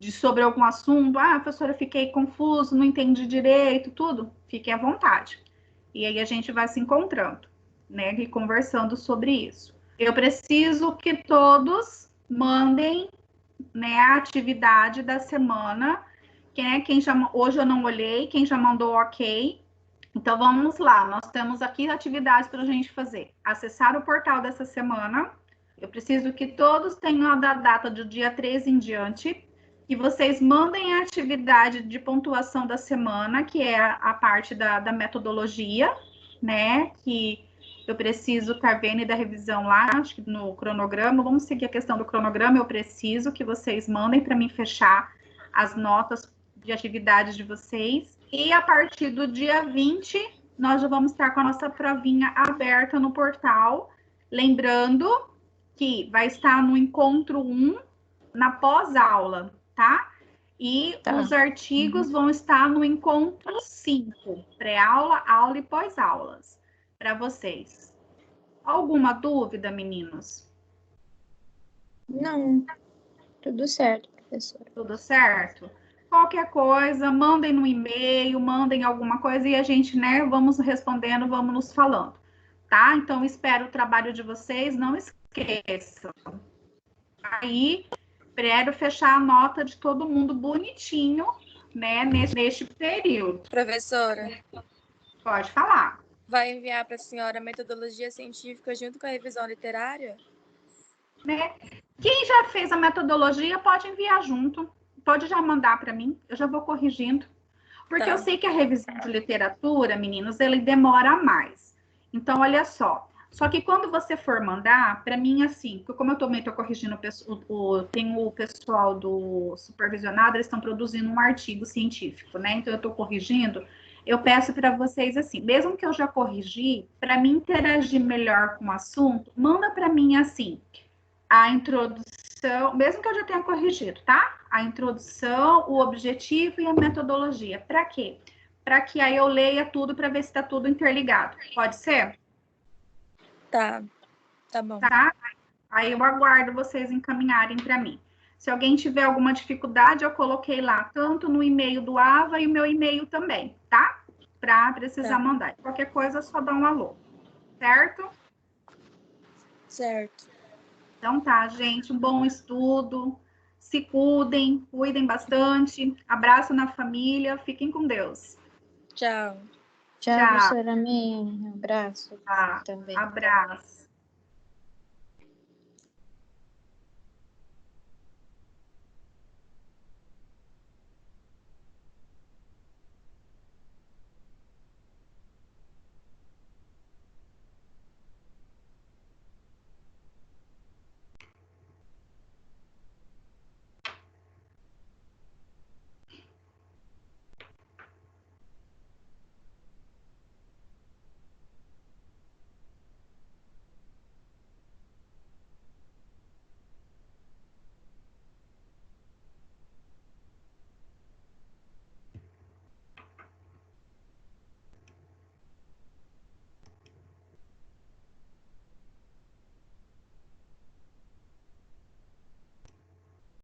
sobre algum assunto, professora, eu fiquei confuso, não entendi direito, tudo, fiquem à vontade. E aí a gente vai se encontrando, né? E conversando sobre isso. Eu preciso que todos mandem, né, a atividade da semana. Hoje eu não olhei, quem já mandou ok. Então vamos lá, nós temos aqui atividades para a gente fazer. Acessar o portal dessa semana. Eu preciso que todos tenham a data do dia 13 em diante. Que vocês mandem a atividade de pontuação da semana, que é a parte da metodologia, né? Que eu preciso estar vendo e da revisão lá, acho que no cronograma. Vamos seguir a questão do cronograma. Eu preciso que vocês mandem para mim fechar as notas de atividades de vocês. E a partir do dia 20, nós já vamos estar com a nossa provinha aberta no portal. Lembrando que vai estar no encontro 1, na pós-aula, tá? E os artigos vão estar no encontro 5, pré-aula, aula e pós-aulas, para vocês. Alguma dúvida, meninos? Não, tudo certo, professora. Tudo certo? Qualquer coisa, mandem no e-mail, mandem alguma coisa e a gente, né, vamos respondendo, vamos nos falando, tá? Então, espero o trabalho de vocês, não esqueçam. Aí, quero fechar a nota de todo mundo bonitinho, né, neste período. Professora, Pode falar. vai enviar para a senhora a metodologia científica junto com a revisão literária? Né? Quem já fez a metodologia pode enviar junto, pode já mandar para mim, eu já vou corrigindo. Porque eu sei que a revisão de literatura, meninos, ele demora mais. Então, olha só. Só que quando você for mandar, para mim, assim, como eu também estou corrigindo, tem o pessoal do supervisionado, eles estão produzindo um artigo científico, né? Então, eu estou corrigindo. Eu peço para vocês, assim, mesmo que eu já corrigi, para mim interagir melhor com o assunto, manda para mim, assim, a introdução, mesmo que eu já tenha corrigido, tá? A introdução, o objetivo e a metodologia. Para quê? Para que aí eu leia tudo para ver se está tudo interligado. Pode ser? Tá bom. Tá? Aí eu aguardo vocês encaminharem para mim. Se alguém tiver alguma dificuldade, eu coloquei lá, tanto no e-mail do AVA e o meu e-mail também, tá? Para precisar mandar. Qualquer coisa, só dá um alô. Certo? Certo. Então tá, gente, um bom estudo. Se cuidem bastante. Abraço na família. Fiquem com Deus. Tchau. Tchau, professora. Amém. Um abraço também. Abraço.